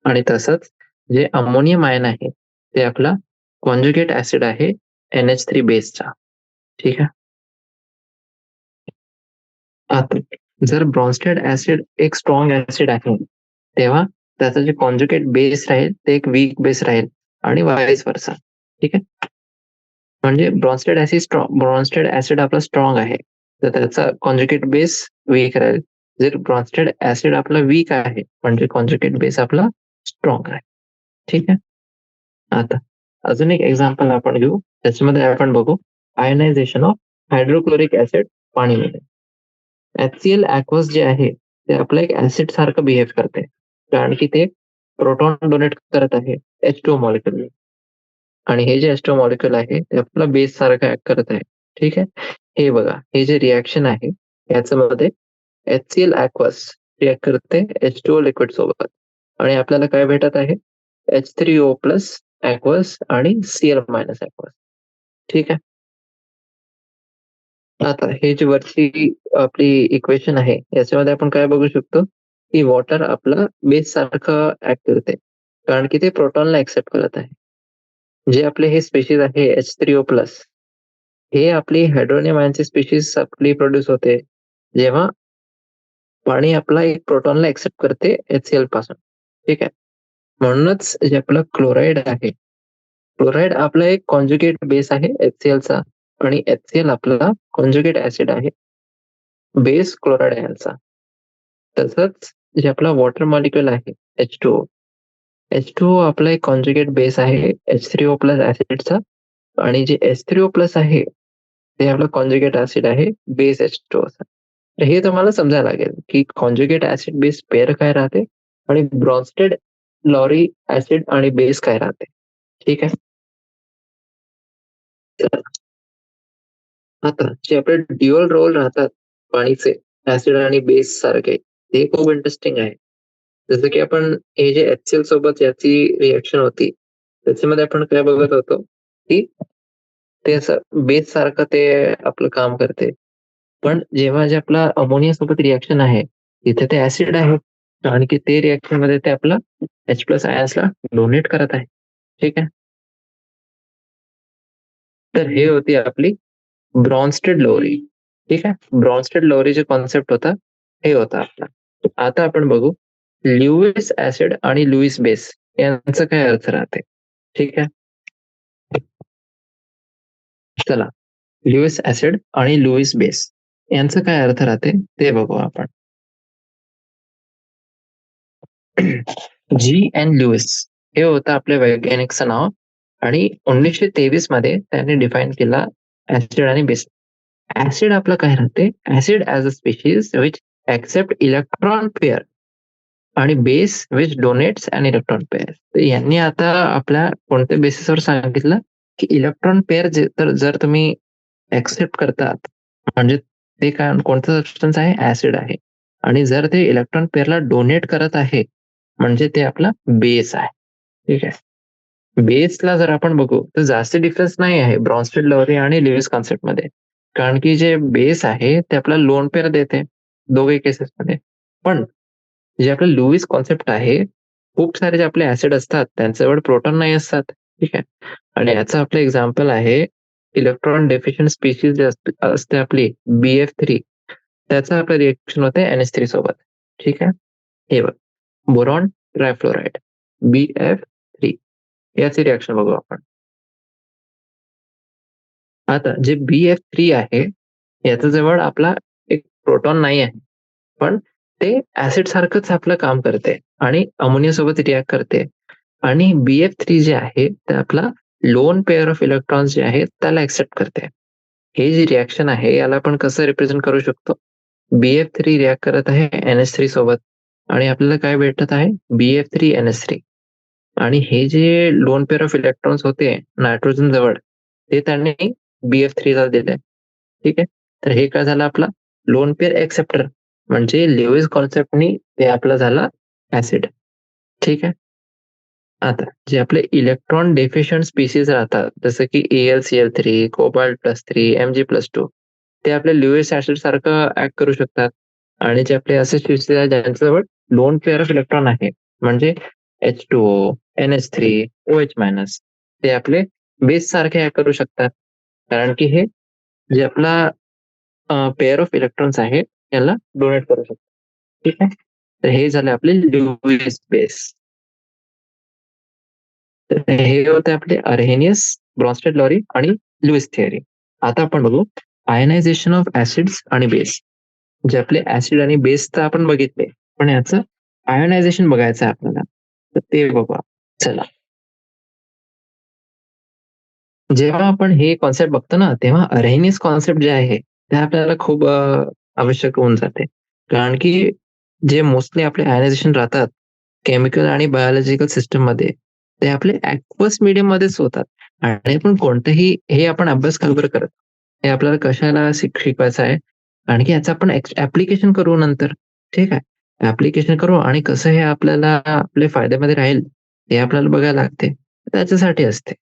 आणि तसंच जे अमोनियम आयन आहे ते आपला कॉन्जुगेट ऍसिड आहे NH3 बेसचा. ठीक आहे. आता जर ब्रॉन्स्टेड ऍसिड एक स्ट्रॉंग ऍसिड आहे, तेव्हा त्याचं जे कॉन्जुगेट बेस राहील ते एक वीक बेस राहील आणि वाईस वर्सा. ठीक आहे. म्हणजे ब्रॉन्स्टेड ऍसिड आपला स्ट्रॉंग आहे, तर त्याचा कॉन्जुगेट बेस वीक राहील. जर ब्रॉन्स्टेड ऍसिड आपला वीक आहे, म्हणजे कॉन्जुगेट बेस आपला स्ट्रॉंग आहे. ठीक आहे. आता अजून एक एक्झाम्पल आपण घेऊ. त्याच्यामध्ये आपण बघू आयनायझेशन ऑफ हायड्रोक्लोरिक ऍसिड पाणीमध्ये. HCl ॲक्वस जे आहे ते आपलं एक ऍसिड सारखं बिहेव करते, कारण की ते प्रोटॉन डोनेट करत आहे H2O मॉलिक्युल. आणि हे जे H2O मॉलिक्युल आहे ते आपलं बेस सारखं ऍक्ट करत आहे. ठीक आहे. हे बघा, हे जे रिएक्शन आहे याच्यामध्ये HCl ॲक्वस रिॲक्ट करते H2O लिक्विड सोबत आणि आपल्याला काय भेटत आहे? H3O प्लस ॲक्वस आणि Cl मायनस ॲक्वस. ठीक आहे. आता हे जी वरची आपली इक्वेशन आहे याच्यामध्ये आपण काय बघू शकतो की वॉटर आपला बेस सारखं ऍक्ट करते, कारण की ते प्रोटॉनला एक्सेप्ट करत आहे. जे आपले हे स्पेशीज आहे H3O प्लस, हे आपली हायड्रोनियम आयनची स्पेशीज आपली प्रोड्यूस होते जेव्हा पाणी आपला एक प्रोटॉनला एक्सेप्ट करते HCl पासून. ठीक आहे. म्हणूनच जे आपलं क्लोराईड आहे, क्लोराईड आपला एक कॉन्जुगेट बेस आहे HCl चा आणि HCl आपला कॉन्जुगेट ऍसिड आहे बेस क्लोराईड आयनचा. तसंच जे आपला वॉटर मॉलिक्युल आहे H2O, H2O आपला एक कॉन्जुगेट बेस आहे H3O प्लस ऍसिडचा आणि जे H3O प्लस आहे ते आपलं कॉन्जुगेट ऍसिड आहे बेस H2O चा. तर हे तुम्हाला समजायला लागेल की कॉन्जुगेट ऍसिड बेस पेअर काय राहते आणि ब्रॉन्स्टेड लॉरी ऍसिड आणि बेस काय राहते. ठीक आहे. तर आता जे आपले ड्युअल रोल राहतात पाणीचे, ऍसिड आणि बेस सारखे, ते खूप इंटरेस्टिंग आहे. जसं की आपण हे जे HCl सोबत याची रिएक्शन होती, त्याच्यामध्ये आपण काय बघत होतो की ते असं बेस सारखं ते आपलं काम करते. पण जेव्हा जे आपला अमोनिया सोबत रिएक्शन आहे, तिथे ते ऍसिड आहे. कारण की ते रिएक्शन मध्ये ते आपलं H+ आयन्सला डोनेट करत आहे. ठीक आहे. तर हे होती आपली ब्रॉन्स्टेड लोरी. ठीक आहे. ब्रॉन्स्टेड लोरीचे कॉन्सेप्ट होता, हे होता आपला. आता आपण बघू लुईस ऍसिड आणि लुईस बेस यांचा काय अर्थ राहते. ठीक आहे. चला, लुईस ऍसिड आणि लुईस बेस यांचा काय अर्थ राहते ते बघू आपण. G.N. लुईस हे होतं आपल्या वैज्ञानिकचं नाव आणि 1923 मध्ये त्यांनी डिफाईन केला ऍसिड आणि बेस. ऍसिड आपलं काय राहते, acid as a species which accept electron pair आणि base which donates an electron pair. तर यांनी आता आपल्या कोणत्या बेसिसवर सांगितलं की इलेक्ट्रॉन पेअर तर जर तुम्ही ऍक्सेप्ट करतात म्हणजे ते काय कोणतं सबस्टन्स आहे, ऍसिड आहे. आणि जर ते इलेक्ट्रॉन पेअरला डोनेट करत आहे म्हणजे ते आपला बेस आहे. ठीक आहे. बेसला जर आपण बघू तर जास्त डिफरन्स नाही आहे ब्रॉन्स्टेड लवरी आणि लिव्हिस कॉन्सेप्ट मध्ये. कारण की जे बेस आहे ते आपला लोन पेअर देते दोघे केसेसमध्ये. पण जे आपलं लुईस कॉन्सेप्ट आहे, खूप सारे जे आपले ऍसिड असतात त्यांच्याजवळ प्रोटॉन नाही असतात. ठीक आहे. आणि याचं आपलं एक्झाम्पल आहे इलेक्ट्रॉन डेफिशियंट स्पीशीज जे असते आपली BF3, त्याचं आपलं रिएक्शन होते NH3 सोबत. ठीक आहे. हे बघ, बोरॉन ट्रायफ्लोराइड BF3 याची रिएक्शन बघू आपण. आता जे BF3 आहे याच्या जवळ आपला एक प्रोटॉन नाही आहे, पण ते ऍसिड सारखंच आपलं काम करते आणि अमोनिया सोबत रिॲक्ट करते. आणि BF3 जे आहे ते आपला लोन पेअर ऑफ इलेक्ट्रॉन्स जे आहेत त्याला एक्सेप्ट करते. हे जे रिॲक्शन आहे याला आपण कसं रिप्रेझेंट करू शकतो, BF3 रिॲक्ट करत आहे NH3 सोबत आणि आपल्याला काय भेटत आहे, BF3NH3. आणि हे जे लोन पेअर ऑफ इलेक्ट्रॉन्स होते नायट्रोजन जवळ, ते त्यांनी BF3 ला दिले. ठीक आहे. तर हे काय झालं आपला लोन पेअर एक्सेप्टर, म्हणजे लेविस कॉन्सेप्टनी ते आपला झाला ऍसिड. ठीक आहे. आता जे आपले इलेक्ट्रॉन डेफिशियंट स्पीसीज राहतात जसं की AlCl3, Cobalt+3, Mg+2, ते आपल्या लुईस ऍसिड सारखं ऍक्ट करू शकतात. आणि जे आपले असे स्पीसीज आहेत ज्यांच्याजवळ लोन पेअर ऑफ इलेक्ट्रॉन आहे म्हणजे H2O, NH3, OH-, ते आपले बेस सारखे ऍक्ट करू शकतात. कारण की हे जे आपला पेअर ऑफ इलेक्ट्रॉन्स आहे याला डोनेट करू शकतात. ठीक आहे. तर हे झाले आपले लुईस बेस. तर हे होते आपले अर्हेनियस, ब्रॉन्स्टेड लॉरी आणि लुईस थिअरी. आता आपण बघू आयनायझेशन ऑफ ऍसिड्स आणि बेस. जे आपले ऍसिड आणि बेस तर आपण बघितले, पण याचं आयोनायझेशन बघायचं आहे आपल्याला, तर ते बघू. चला, जेव्हा आपण हे कॉन्सेप्ट बघतो ना तेव्हा अर्हेनियस कॉन्सेप्ट जे आहे ते आपल्याला खूप आवश्यक होऊन जाते. कारण की जे मोस्टली आपले आयनायझेशन राहतात केमिकल आणि बायोलॉजिकल सिस्टम मध्ये, ते आपले ऍक्वस मीडियम मध्येच होतात. आणि आपण कोणतेही हे आपण अभ्यास का बरं करत, हे आपल्याला कशाला शिकवायचं आहे, कारण की याचं आपण ऍप्लिकेशन करू नंतर. ठीक आहे. ऍप्लिकेशन करू आणि कसं हे आपल्याला आपले फायद्यामध्ये राहील हे आपल्याला बघायला लागते, त्याच्यासाठी असते.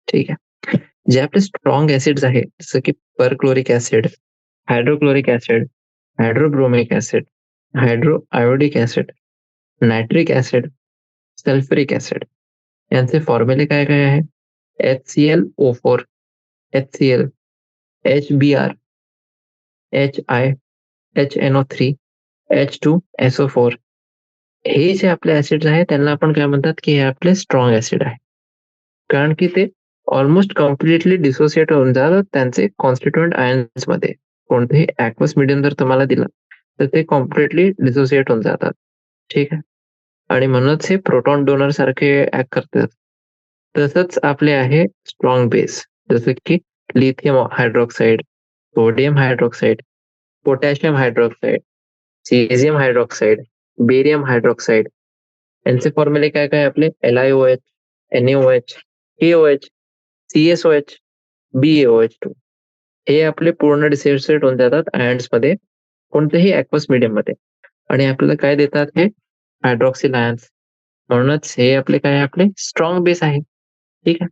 ठीक आहे. जे आपले स्ट्रॉंग ऍसिड्स आहेत जसं की perchloric acid, hydrochloric acid, हायड्रोब्रोमिक acid, hydro iodic acid, nitric acid, sulphuric acid, यांचे फॉर्म्युले काय काय आहे, HClO4, HCl, HBr, HI, HNO3, H2SO4. हे जे आपले ऍसिड आहेत त्यांना आपण काय म्हणतात की हे आपले स्ट्रॉंग ऍसिड आहे. कारण की ते ऑलमोस्ट कम्प्लिटली डिसोसिएट होऊन जातात त्यांचे कॉन्स्टिट्युएंट आयन्स मध्ये. कोणतेही ऍक्वस मीडियम जर तुम्हाला दिलं तर ते कम्प्लिटली डिसोसिएट होऊन जातात. ठीक आहे. आणि म्हणूनच हे प्रोटॉन डोनर सारखे ऍक्ट करतात. तसंच आपले आहे स्ट्रॉंग बेस जसं की lithium hydroxide, sodium hydroxide, potassium hydroxide, cesium hydroxide, barium hydroxide. यांचे फॉर्म्युले काय काय आपले LiOH, NaOH, KOH, CSOH, BaOH2 हे आपले पूर्ण डिसोसिएट होऊन जातात आयन्स मध्ये कोणत्याही ऍक्वस मीडियम मध्ये आणि आपल्याला काय देतात हे हायड्रॉक्सिल आयन्स. म्हणूनच हे आपले काय आपले स्ट्रॉंग बेस आहे. ठीक आहे.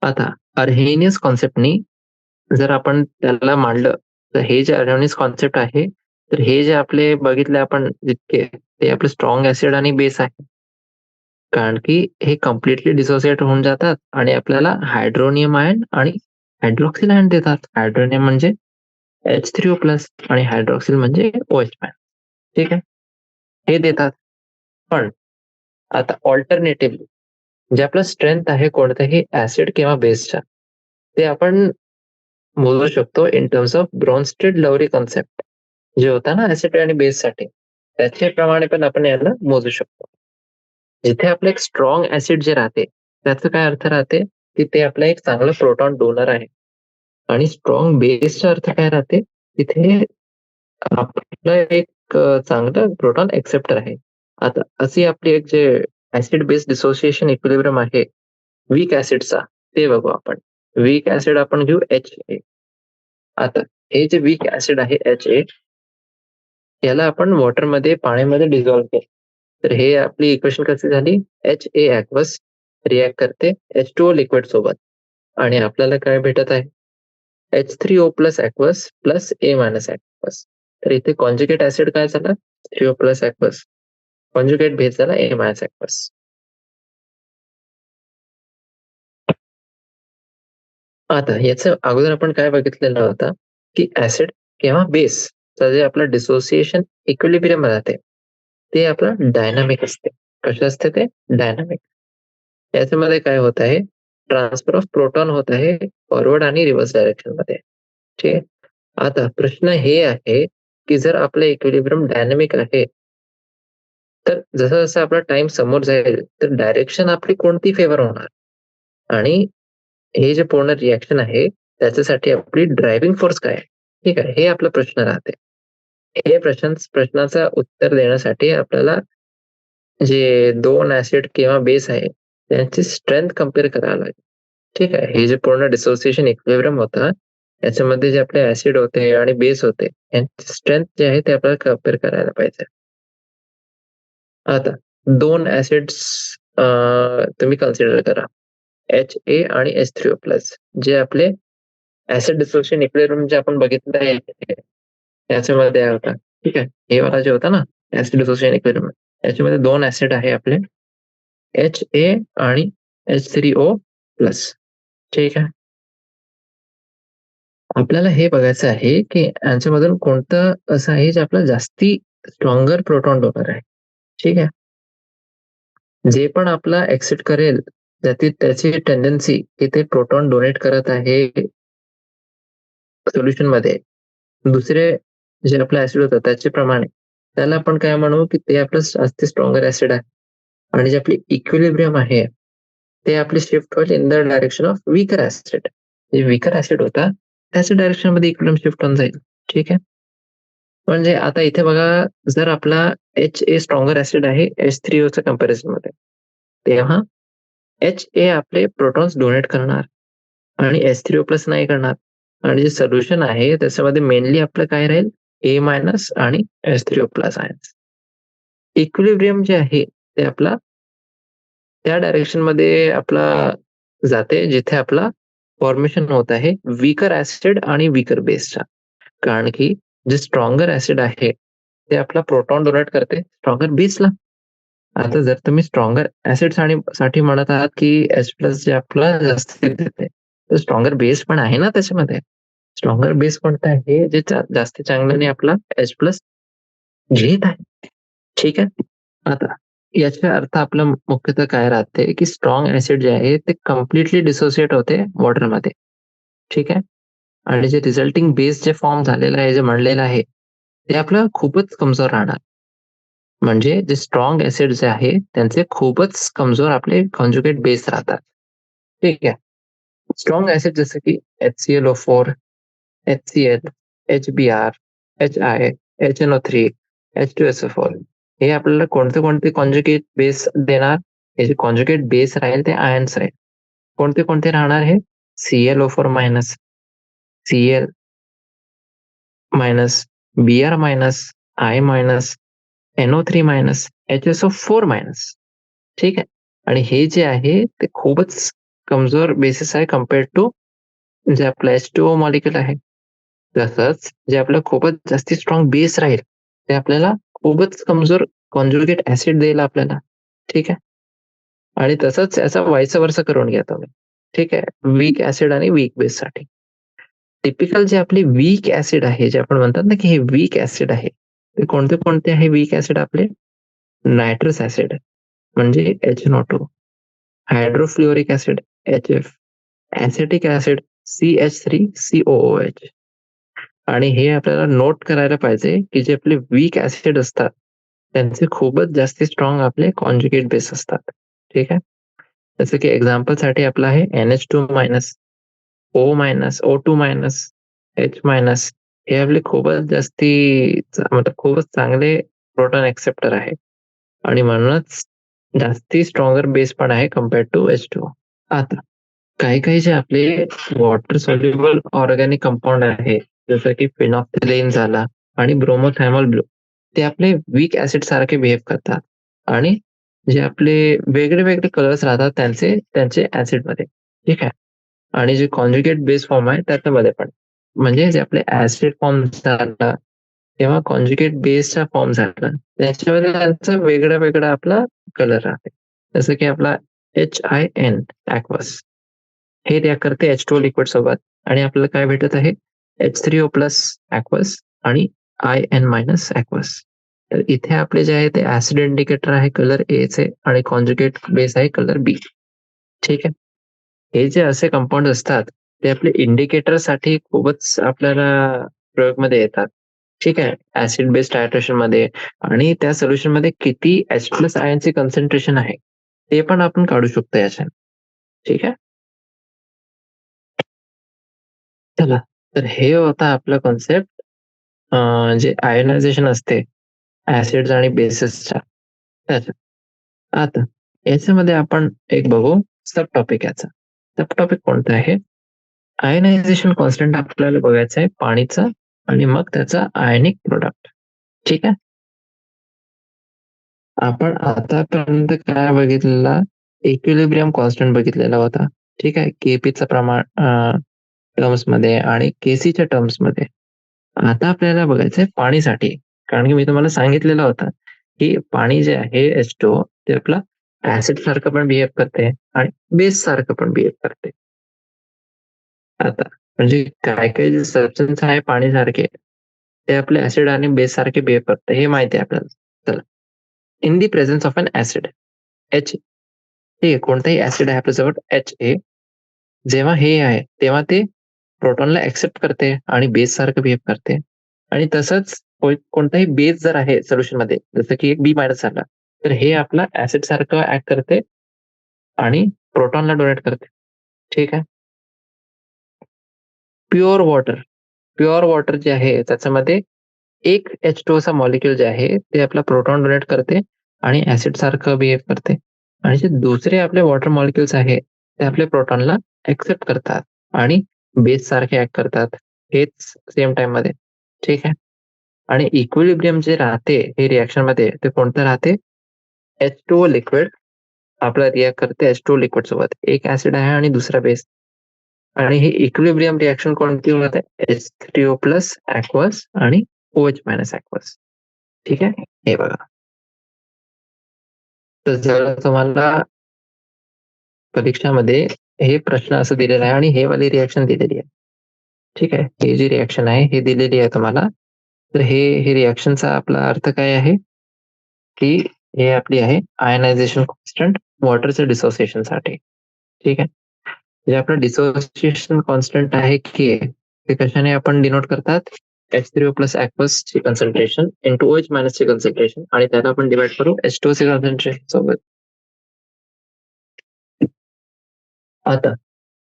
आता अर्हेनियस कॉन्सेप्टनी जर आपण त्याला मांडलं तर हे जे अर्हेनियस कॉन्सेप्ट आहे तर हे जे आपले बघितले आपण जितके ते आपले स्ट्रॉंग ऍसिड आणि बेस आहे. कारण की हे कम्प्लिटली डिसोसिएट होऊन जातात आणि आपल्याला हायड्रोनियम आयन आणि हायड्रॉक्सिल आयन देतात. हायड्रोनियम म्हणजे H3O प्लस आणि हायड्रॉक्सिल म्हणजे OH आयन. ठीक आहे, हे देतात. पण आता ऑल्टरनेटिव्हली जे आपलं स्ट्रेंथ आहे कोणत्याही ऍसिड किंवा बेसच्या ते आपण मोजू शकतो in terms of Brønsted लवरी concept जे होता ना ऍसिड आणि बेस साठी त्याच्या प्रमाणे पण आपण याला मोजू शकतो. जिथे आपलं एक स्ट्रॉंग ऍसिड जे राहते त्याचा काय अर्थ राहते की ते आपला एक चांगलं प्रोटॉन डोनर आहे आणि स्ट्रॉंग बेसचा अर्थ काय राहते तिथे आपलं एक चांगलं प्रोटॉन एक्सेप्टर आहे. आता अशी आपली एक जे ऍसिड बेस डिसोसिएशन इक्विलिब्रियम आहे वीक ऍसिडचा ते बघू आपण. वीक ऍसिड आपण घेऊ HA. आता हे जे वीक ऍसिड आहे HA याला आपण वॉटरमध्ये पाण्यामध्ये डिझॉल्व्ह केलं तर हे आपली इक्वेशन कशी झाली HA ऍक्वस रिॲक्ट करते H2O लिक्विड सोबत आणि आपल्याला काय भेटत आहे H3O plus aqueous plus A minus aqueous. तर इथे कॉन्जुगेट ऍसिड काय झाला 3O plus aqueous, conjugate base झाला A मायनस ऍक्वस. आता याचं अगोदर आपण काय बघितलेलं होतं की ऍसिड किंवा बेसचं जे आपलं डिसोसिएशन इक्विलिब्रियम राहते ते आपलं डायनामिक असते. कसे असते ते डायनामिक. याच्यामध्ये काय होत आहे ट्रान्सफर ऑफ प्रोटॉन होत आहे फॉरवर्ड आणि रिव्हर्स डायरेक्शन मध्ये. ठीक आहे. आता प्रश्न हे आहे की जर आपलं इक्विलिब्रियम डायनामिक आहे तर जसं जसं आपला टाइम समोर जाईल तर डायरेक्शन आपली कोणती फेवर होणार आणि हे जे पूर्ण रिॲक्शन आहे त्याच्यासाठी आपली ड्रायव्हिंग फोर्स काय आहे. ठीक आहे, हे आपला प्रश्न राहते. हे प्रश्नाचं उत्तर देण्यासाठी आपल्याला जे दोन ऍसिड किंवा बेस आहे त्यांची स्ट्रेंथ कम्पेअर करायला लागेल. ठीक आहे, हे जे पूर्ण डिसोसिएशन इक्विलिब्रियम होता याच्यामध्ये जे आपले ऍसिड होते आणि बेस होते यांची स्ट्रेंथ जे आहे ते आपल्याला कम्पेअर करायला पाहिजे. आता दोन ऍसिड्स तुम्ही कन्सिडर करा HA आणि H3O प्लस जे आपले ऍसिड डिसोसिएशन इक्विलिब्रियम जे आपण बघितलं आहे याच्यामध्ये होता. ठीक आहे, हे वाला जे होता ना ऍसिड डिसोसिएशन इक्विलिब्रियम याच्यामध्ये दोन ऍसिड आहे आपले HA आणि H3O प्लस. ठीक आहे, आपल्याला हे बघायचं आहे की यांच्यामधून कोणतं असं आहे जे आपलं जास्ती स्ट्रॉंगर प्रोटॉन डोनर आहे. ठीक आहे, जे पण आपला एक्सिट करेल त्याची टेंडन्सी की ते प्रोटॉन डोनेट करत आहे सोल्युशन मध्ये दुसरे जे आपलं ऍसिड होतं त्याचे प्रमाणे त्याला आपण काय म्हणू की ते आपलं जास्त स्ट्रॉंगर ऍसिड आहे आणि जे आपली इक्विलिब्रियम आहे ते आपली शिफ्ट होईल in the direction of weaker acid. जे वीकर ऍसिड होता त्याच्या डायरेक्शन मध्ये इक्विलिब्रियम शिफ्ट होऊन जाईल. ठीक आहे, म्हणजे आता इथे बघा जर आपला HA स्ट्रॉंगर ऍसिड आहे H3O च्या कम्पॅरिझन मध्ये तेव्हा HA आपले प्रोटॉन्स डोनेट करणार आणि H3O प्लस नाही करणार आणि जे सोल्युशन आहे त्याच्यामध्ये मेनली आपलं काय राहील A मायनस आणि H3O प्लस आयन्स. इक्विलिब्रियम जे आहे ते आपला त्या डायरेक्शन मध्ये आपला जाते जिथे आपला फॉर्मेशन होत आहे वीकर ऍसिड आणि वीकर बेसचा. कारण की जे स्ट्रॉंगर ऍसिड आहे ते आपला प्रोटॉन डोनेट करते स्ट्रॉंगर बेसला. आता जर तुम्ही स्ट्रॉंगर ऍसिड साठी म्हणत आहात की H प्लस जे आपला जास्त देते तर स्ट्रॉंगर बेस पण आहे ना त्याच्यामध्ये. स्ट्रॉंगर बेस कोणता आहे जे जास्त चांगल्याने आपला H प्लस घेत आहे. ठीक आहे, आता याचा अर्थ आपला मुख्यतः काय राहते की स्ट्रॉंग ऍसिड जे आहे ते कम्प्लिटली डिसोसिएट होते वॉटरमध्ये. ठीक आहे, आणि जे रिझल्टिंग बेस जे फॉर्म झालेलं आहे जे म्हणलेलं आहे ते आपलं खूपच कमजोर राहणार. म्हणजे जे स्ट्रॉंग ऍसिड जे आहे त्यांचे खूपच कमजोर आपले कॉन्जुगेट बेस राहतात. ठीक आहे, स्ट्रॉंग ऍसिड जसं की HClO4, HCl, HBr, HI, HNO3, H2SO4 हे आपल्याला कोणते कोणते कॉन्जुगेट बेस देणार. हे जे कॉन्जुगेट बेस राहील ते आयन्स राहील. कोणते कोणते राहणार हे? ClO4 minus, Cl minus, Br minus, I minus, NO3 minus, HSO4 minus. ठीक आहे. आणि हे जे आहे ते खूपच कमजोर बेसिस आहे कम्पेअर्ड टू जे आपलं H2O मॉलिक्युल आहे. तसंच जे आपलं खूपच जास्ती स्ट्रॉंग बेस राहील, ते आपल्याला खूपच कमजोर कॉन्जुगेट ऍसिड देईल आपल्याला. ठीक आहे. आणि तसंच याचा व्हाईस वर्सा करून घ्या तुम्ही. ठीक आहे. वीक ऍसिड आणि वीक बेससाठी. टिपिकल जे आपले वीक ऍसिड आहे, जे आपण म्हणतात ना, की हे वीक ऍसिड आहे. ते कोणते कोणते आहे वीक ऍसिड आपले? नायट्रस ऍसिड म्हणजे HNO2, hydrofluoric acid HF, acetic acid CH3COOH. आणि हे आपल्याला नोट करायला पाहिजे, की जे आपले वीक ऍसिड असतात, त्यांचे खूपच जास्ती स्ट्रॉंग आपले कॉन्जुगेट बेस असतात. ठीक आहे. जसं की एक्झाम्पलसाठी आपलं आहे NH2 minus, O minus, O2 minus, H minus. हे आपले खूपच जास्ती मतलब खूपच चांगले प्रोटॉन एक्सेप्टर आहे आणि म्हणूनच जास्ती स्ट्रॉंगर बेस पण आहे कम्पेअर्ड टू H2O. आता काही काही जे आपले वॉटर सोल्युबल ऑर्गॅनिक कंपाऊंड आहे, जसं की फिनॉक्सिलेन झाला आणि ब्रोमोथॅमॉल ब्लू, ते आपले वीक ऍसिड सारखे बिहेव करतात आणि जे आपले वेगळे वेगळे कलर्स राहतात त्यांचे त्यांचे ऍसिडमध्ये. ठीक आहे. आणि जे कॉन्जुगेट बेस फॉर्म आहे त्याच्यामध्ये पण, म्हणजे जे आपले ऍसिड फॉर्म झाला तेव्हा कॉन्जुगेट बेसचा फॉर्म झाला त्याच्यामध्ये त्यांचा वेगळा वेगळा आपला कलर राहते. जसं की आपला HIN ऍक्वस हे रिॲक्ट करते H2O लिक्विड सोबत आणि आपल्याला काय भेटत आहे? H3O प्लस ऍक्वस आणि IN मायनस ऍक्वस. तर इथे आपले जे आहे ते ऍसिड इंडिकेटर आहे कलर ए चे आणि कॉन्जुगेट बेस आहे कलर बी. ठीक आहे. हे जे असे कंपाऊंड असतात ते आपले इंडिकेटर साठी खूपच आपल्याला प्रयोगमध्ये येतात. ठीक आहे. ऍसिड बेस्ड टायट्रेशन मध्ये आणि त्या सोल्युशन मध्ये किती H प्लस आयनचे कॉन्सन्ट्रेशन आहे ते पण आपण काढू शकतो याच्यात. ठीक आहे. चला, तर हे होतं आपलं कॉन्सेप्ट जे आयोनायझेशन असते ऍसिड्स आणि बेसिसच्या त्याच्यात. आता याच्यामध्ये आपण एक बघू सब टॉपिक याचा. सब टॉपिक कोणता आहे? आयनायझेशन कॉन्स्टंट आपल्याला बघायचं आहे पाणीचा आणि मग त्याचा आयनिक प्रोडक्ट. ठीक आहे. आपण आतापर्यंत काय बघितलेला? इक्विलिब्रियम कॉन्स्टंट बघितलेला होता. ठीक आहे. केपीचं प्रमाण टर्म्स मध्ये आणि केसीच्या टर्म्स मध्ये. आता आपल्याला बघायचंय पाणीसाठी, कारण की मी तुम्हाला सांगितलेलं होतं की पाणी जे आहे H2O ते आपलं ऍसिड सारखं पण बिहेव करते आणि बेस सारखं पण बिहेव करते. आता म्हणजे काय काय जे सबस्टन्स आहे पाणीसारखे ते आपले ऍसिड आणि बेस सारखे बिहेव करते हे माहिती आहे आपल्याला. चला, in the presence of an acid H, ठीक आहे, कोणताही ऍसिड आहे आपल्याजवळ HA, जेव्हा हे आहे तेव्हा ते प्रोटॉनला ऍक्सेप्ट करते आणि बेस सारखं बिहेव करते. आणि तसंच कोणताही बेस जर आहे सोल्युशन मध्ये, जसं की एक बी मायनस झाला, तर हे आपला ऍसिड सारखं ऍक्ट करते आणि प्रोटॉनला डोनेट करते. ठीक आहे. प्युअर वॉटर, प्युअर वॉटर जे आहे त्याच्यामध्ये एक H2O चा मॉलिक्युल जे आहे ते आपला प्रोटॉन डोनेट करते आणि ऍसिड सारखं बिहेव करते. आणि जे दुसरे आपले वॉटर मॉलिक्युल्स आहे ते आपले प्रोटॉनला ऍक्सेप्ट करतात आणि बेस सारखे ऍक्ट करतात. हेच सेम टाइम मध्ये. ठीक आहे. आणि इक्विलिब्रियम जे राहते हे रिएक्शन मध्ये ते कोणतं राहते? H2O लिक्विड आपला रिॲक्ट करते H2O लिक्विड सोबत. एक ऍसिड आहे आणि दुसरा बेस. आणि ही इक्विलिब्रियम रिएक्शन कोणती होते? H3O प्लस ऍक्वस आणि OH मायनस ऍक्वस. ठीक आहे. हे बघा. तर जर तुम्हाला परीक्षामध्ये हे प्रश्न असं दिलेला आहे आणि हे वाली रिएक्शन दिलेली आहे. ठीक आहे. हे जी रिएक्शन आहे हे दिलेली आहे तुम्हाला. तर हे रिएक्शनचा आपला अर्थ काय आहे? की हे आपली आहे आयनायझेशन कॉन्स्टंट वॉटरच्या डिसोसिएशन साठी. ठीक आहे. जे आपलं डिसोसिएशन कॉन्स्टंट आहे के, ते कशाने आपण डिनोट करतात? H3O प्लस ऍक्वस ची कॉन्सन्ट्रेशन इंटू OH मायनस ची कॉन्सन्ट्रेशन आणि त्याला आपण डिवाइड करू H2O ची कॉन्सन्ट्रेशन सोबत. आता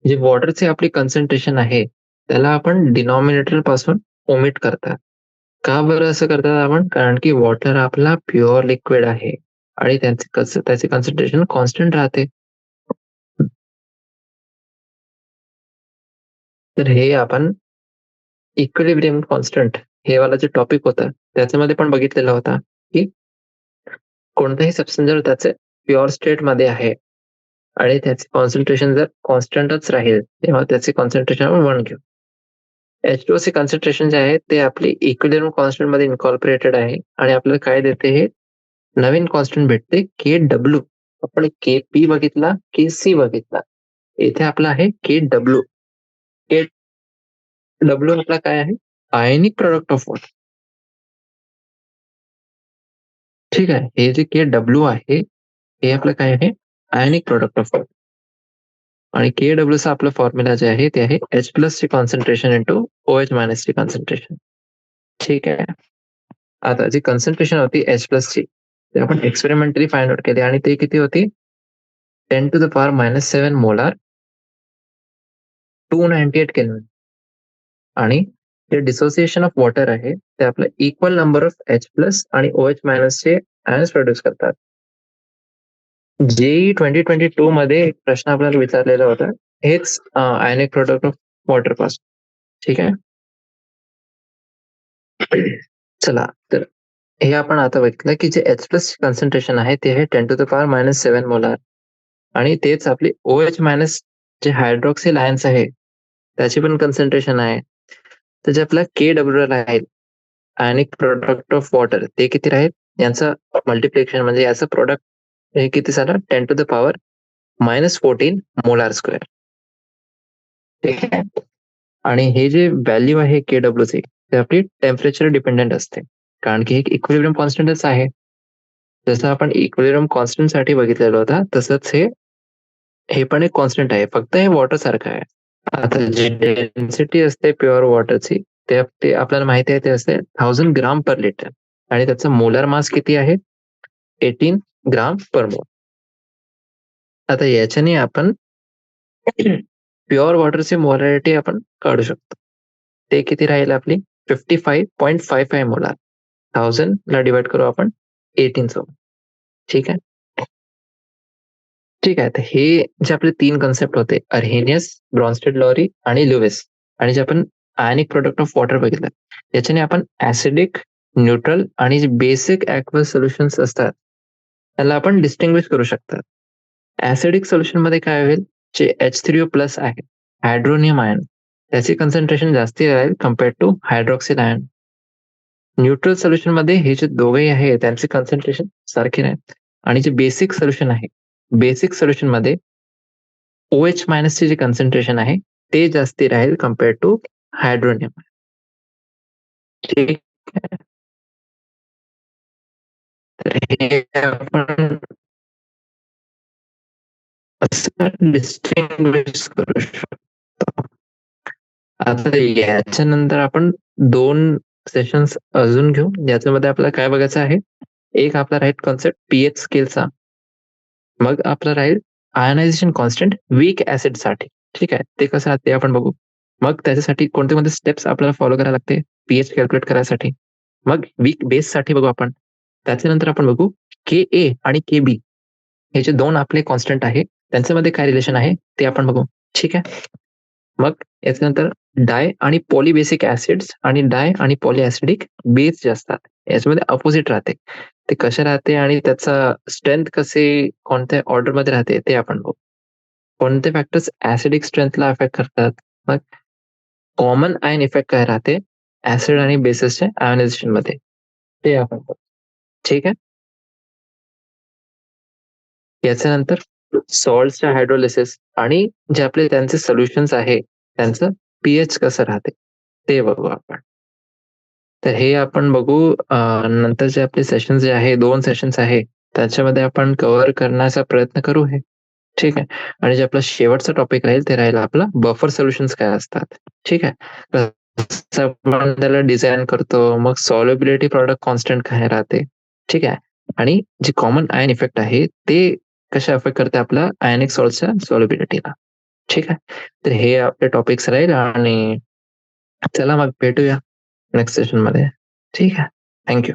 जे वॉटरची आपली कॉन्सन्ट्रेशन आहे त्याला आपण डिनॉमिनेटर पासून ओमिट करतात. का बरं असं करतात आपण? कारण की वॉटर आपला प्युअर लिक्विड आहे आणि त्याची कॉन्सन्ट्रेशन कॉन्स्टंट राहते. तर हे आपण इक्विलिब्रियम कॉन्स्टंट हे वाला जे टॉपिक होता त्याच्यामध्ये पण बघितलेला होता, की कोणताही सबस्टन्स जर त्याचे प्युअर स्टेट मध्ये आहे आणि त्याचे कॉन्सन्ट्रेशन जर कॉन्स्टंटच राहील तेव्हा त्याचे कॉन्सन्ट्रेशन आपण 1 घेऊ. H2O चे कॉन्सन्ट्रेशन जे आहे ते आपली इक्विलिब्रियम कॉन्स्टंट मध्ये इन्कॉर्पोरेटेड आहे आणि आपल्याला काय देते हे नवीन कॉन्स्टंट भेटते Kw. आपण Kp बघितला, Kc बघितला. इथे आपला आहे Kw. Kw आपला काय आहे? Ionic product of water. ठीक आहे. हे जे Kw आहे हे आपलं काय आहे? Ionic product of water. आणि Kw चा आपलं फॉर्म्युला जे आहे ते आहे H प्लस ची कॉन्सन्ट्रेशन इंटू OH मायनस ची कॉन्सन्ट्रेशन. ठीक आहे. आता जी कॉन्सन्ट्रेशन होती H प्लस ची ते आपण एक्सपेरिमेंटली फाइंड आउट केली आणि ते किती होती? 10⁻⁻7 मोलार 298 केल्विन. आणि जे डिसोसिएशन ऑफ वॉटर आहे ते आपलं equal number of H plus आणि OH मायनस चे आयन्स प्रोड्यूस करतात. JEE 2022 मध्ये एक प्रश्न आपल्याला विचारलेला होता, हेच आयनिक प्रोडक्ट ऑफ वॉटर पासून. ठीक आहे. चला तर हे आपण आता बघितलं की जे H प्लस कॉन्सन्ट्रेशन आहे ते आहे 10⁻⁻7 मोलार आणि तेच आपली OH मायनस जे हायड्रॉक्सिल आयन्स आहे त्याची पण कॉन्सन्ट्रेशन आहे. तर जे आपला Kw राहील आयनिक प्रोडक्ट ऑफ वॉटर ते किती राहील? यांचं मल्टिप्लिकेशन म्हणजे याचं प्रोडक्ट हे किती झालं? 10⁻⁻14 मोलार स्क्वेअर. ठीक आहे. आणि हे जे व्हॅल्यू आहे Kw चे ते आपली टेम्परेचर डिपेंडेंट असते, कारण की हे इक्विलिब्रियम कॉन्स्टंटच आहे. जसं आपण इक्विलिब्रियम कॉन्स्टंट साठी बघितलेलं होता तसंच हे पण एक कॉन्स्टंट आहे, फक्त हे वॉटर सारखं आहे. आता जी डेन्सिटी असते प्युअर वॉटरची ते आपल्याला माहिती आहे ते असते 1000 ग्राम पर लिटर आणि त्याचा मोलार मास किती आहे? 18 ग्राम पर मोल. आता याच्याने आपण प्युअर वॉटरची मोलॅरिटी आपण काढू शकतो. ते किती राहील आपली? 55.55 मोलार. 1000 ला डिवाइड करू आपण 18 सोबत. ठीक आहे. ठीक आहे. तर हे जे आपले 3 कन्सेप्ट होते अर्हेनियस, ब्रॉन्स्टेड-लॉरी आणि लुईस आणि जे आपण आयनिक प्रोडक्ट ऑफ वॉटर बघितलं. याच्याने आपण ॲसिडिक, न्यूट्रल आणि जे बेसिक ॲक्वस सोल्युशन्स असतात त्याला आपण डिस्टिंग्विश करू शकतात. ॲसिडिक सोल्युशनमध्ये काय होईल? जे H3O+ आहे, हायड्रोनियम आयन त्याची कॉन्सन्ट्रेशन जास्ती राहील compared to hydroxyl ion. Neutral सोल्युशनमध्ये हे जे दोघेही आहे त्यांचे कॉन्सन्ट्रेशन सारखे राहील आणि जे बेसिक सोल्युशन आहे, बेसिक सोल्युशनमध्ये OH मायनसचे जे कॉन्सन्ट्रेशन आहे ते जास्ती राहील कंपेअर्ड टू हायड्रोनियम. ठीक आहे. तर हे आपण असं डिस्टिंग्विश करू शकतो. आता याच्यानंतर आपण 2 सेशन्स अजून घेऊ. याच्यामध्ये आपल्याला काय बघायचं आहे? एक आपला राहील कॉन्सेप्ट पीएच स्केलचा. मग आपला राहील आयनायझेशन कॉन्स्टंट वीक ऍसिड साठी. ठीक आहे. ते कसं आहे ते आपण बघू. मग त्याच्यासाठी कोणते स्टेप्स आपल्याला फॉलो करायला लागते पीएच कॅल्क्युलेट करायसाठी. मग वीक बेस साठी बघू आपण. त्याच्यानंतर आपण बघू Ka आणि Kb हे जे 2 आपले कॉन्स्टंट आहे त्यांच्यामध्ये काय रिलेशन आहे ते आपण बघू. ठीक आहे. मग याच्यानंतर डाय आणि पॉलीबेसिक ऍसिड्स आणि डाय आणि पॉलीऍसिडिक बेस जे असतात याच्यामध्ये अपोजिट राहते. ते कसे राहते आणि त्याचा स्ट्रेंथ कसे कोणत्या ऑर्डर मध्ये राहते ते आपण बघू. कोणते फॅक्टर्स ऍसिडिक स्ट्रेंथला अफेक्ट करतात. मग कॉमन आयन इफेक्ट काय राहते ऍसिड आणि बेसिसच्या आयोनायझेशन मध्ये ते आपण बघू. ठीक आहे. याच्यानंतर सॉल्टच्या हायड्रोलिसिस आणि जे आपले त्यांचे सोल्युशन्स आहे त्यांचं पीएच कसं राहते ते बघू आपण. तर हे आपण बघू नंतरचे आपले सेशन जे आहे 2 सेशन्स आहे त्याच्यामध्ये आपण कव्हर करण्याचा प्रयत्न करू हे. ठीक आहे. आणि जे आपला शेवटचा टॉपिक राहील ते राहील आपला बफर सोल्युशन्स काय असतात. ठीक आहे. कसं आपण त्याला डिझाईन करतो, मग सॉल्युबिलिटी प्रॉडक्ट कॉन्स्टंट काय राहते. ठीक आहे. आणि जे कॉमन आयन इफेक्ट आहे ते कशा अफेक्ट करते आपल्या आयनिक सॉल्टच्या सॉल्युबिलिटीला. ठीक आहे. तर हे आपले टॉपिक्स राहील आणि चला मग भेटूया नेक्स्ट सेशन मध्ये. ठीक आहे. Thank you.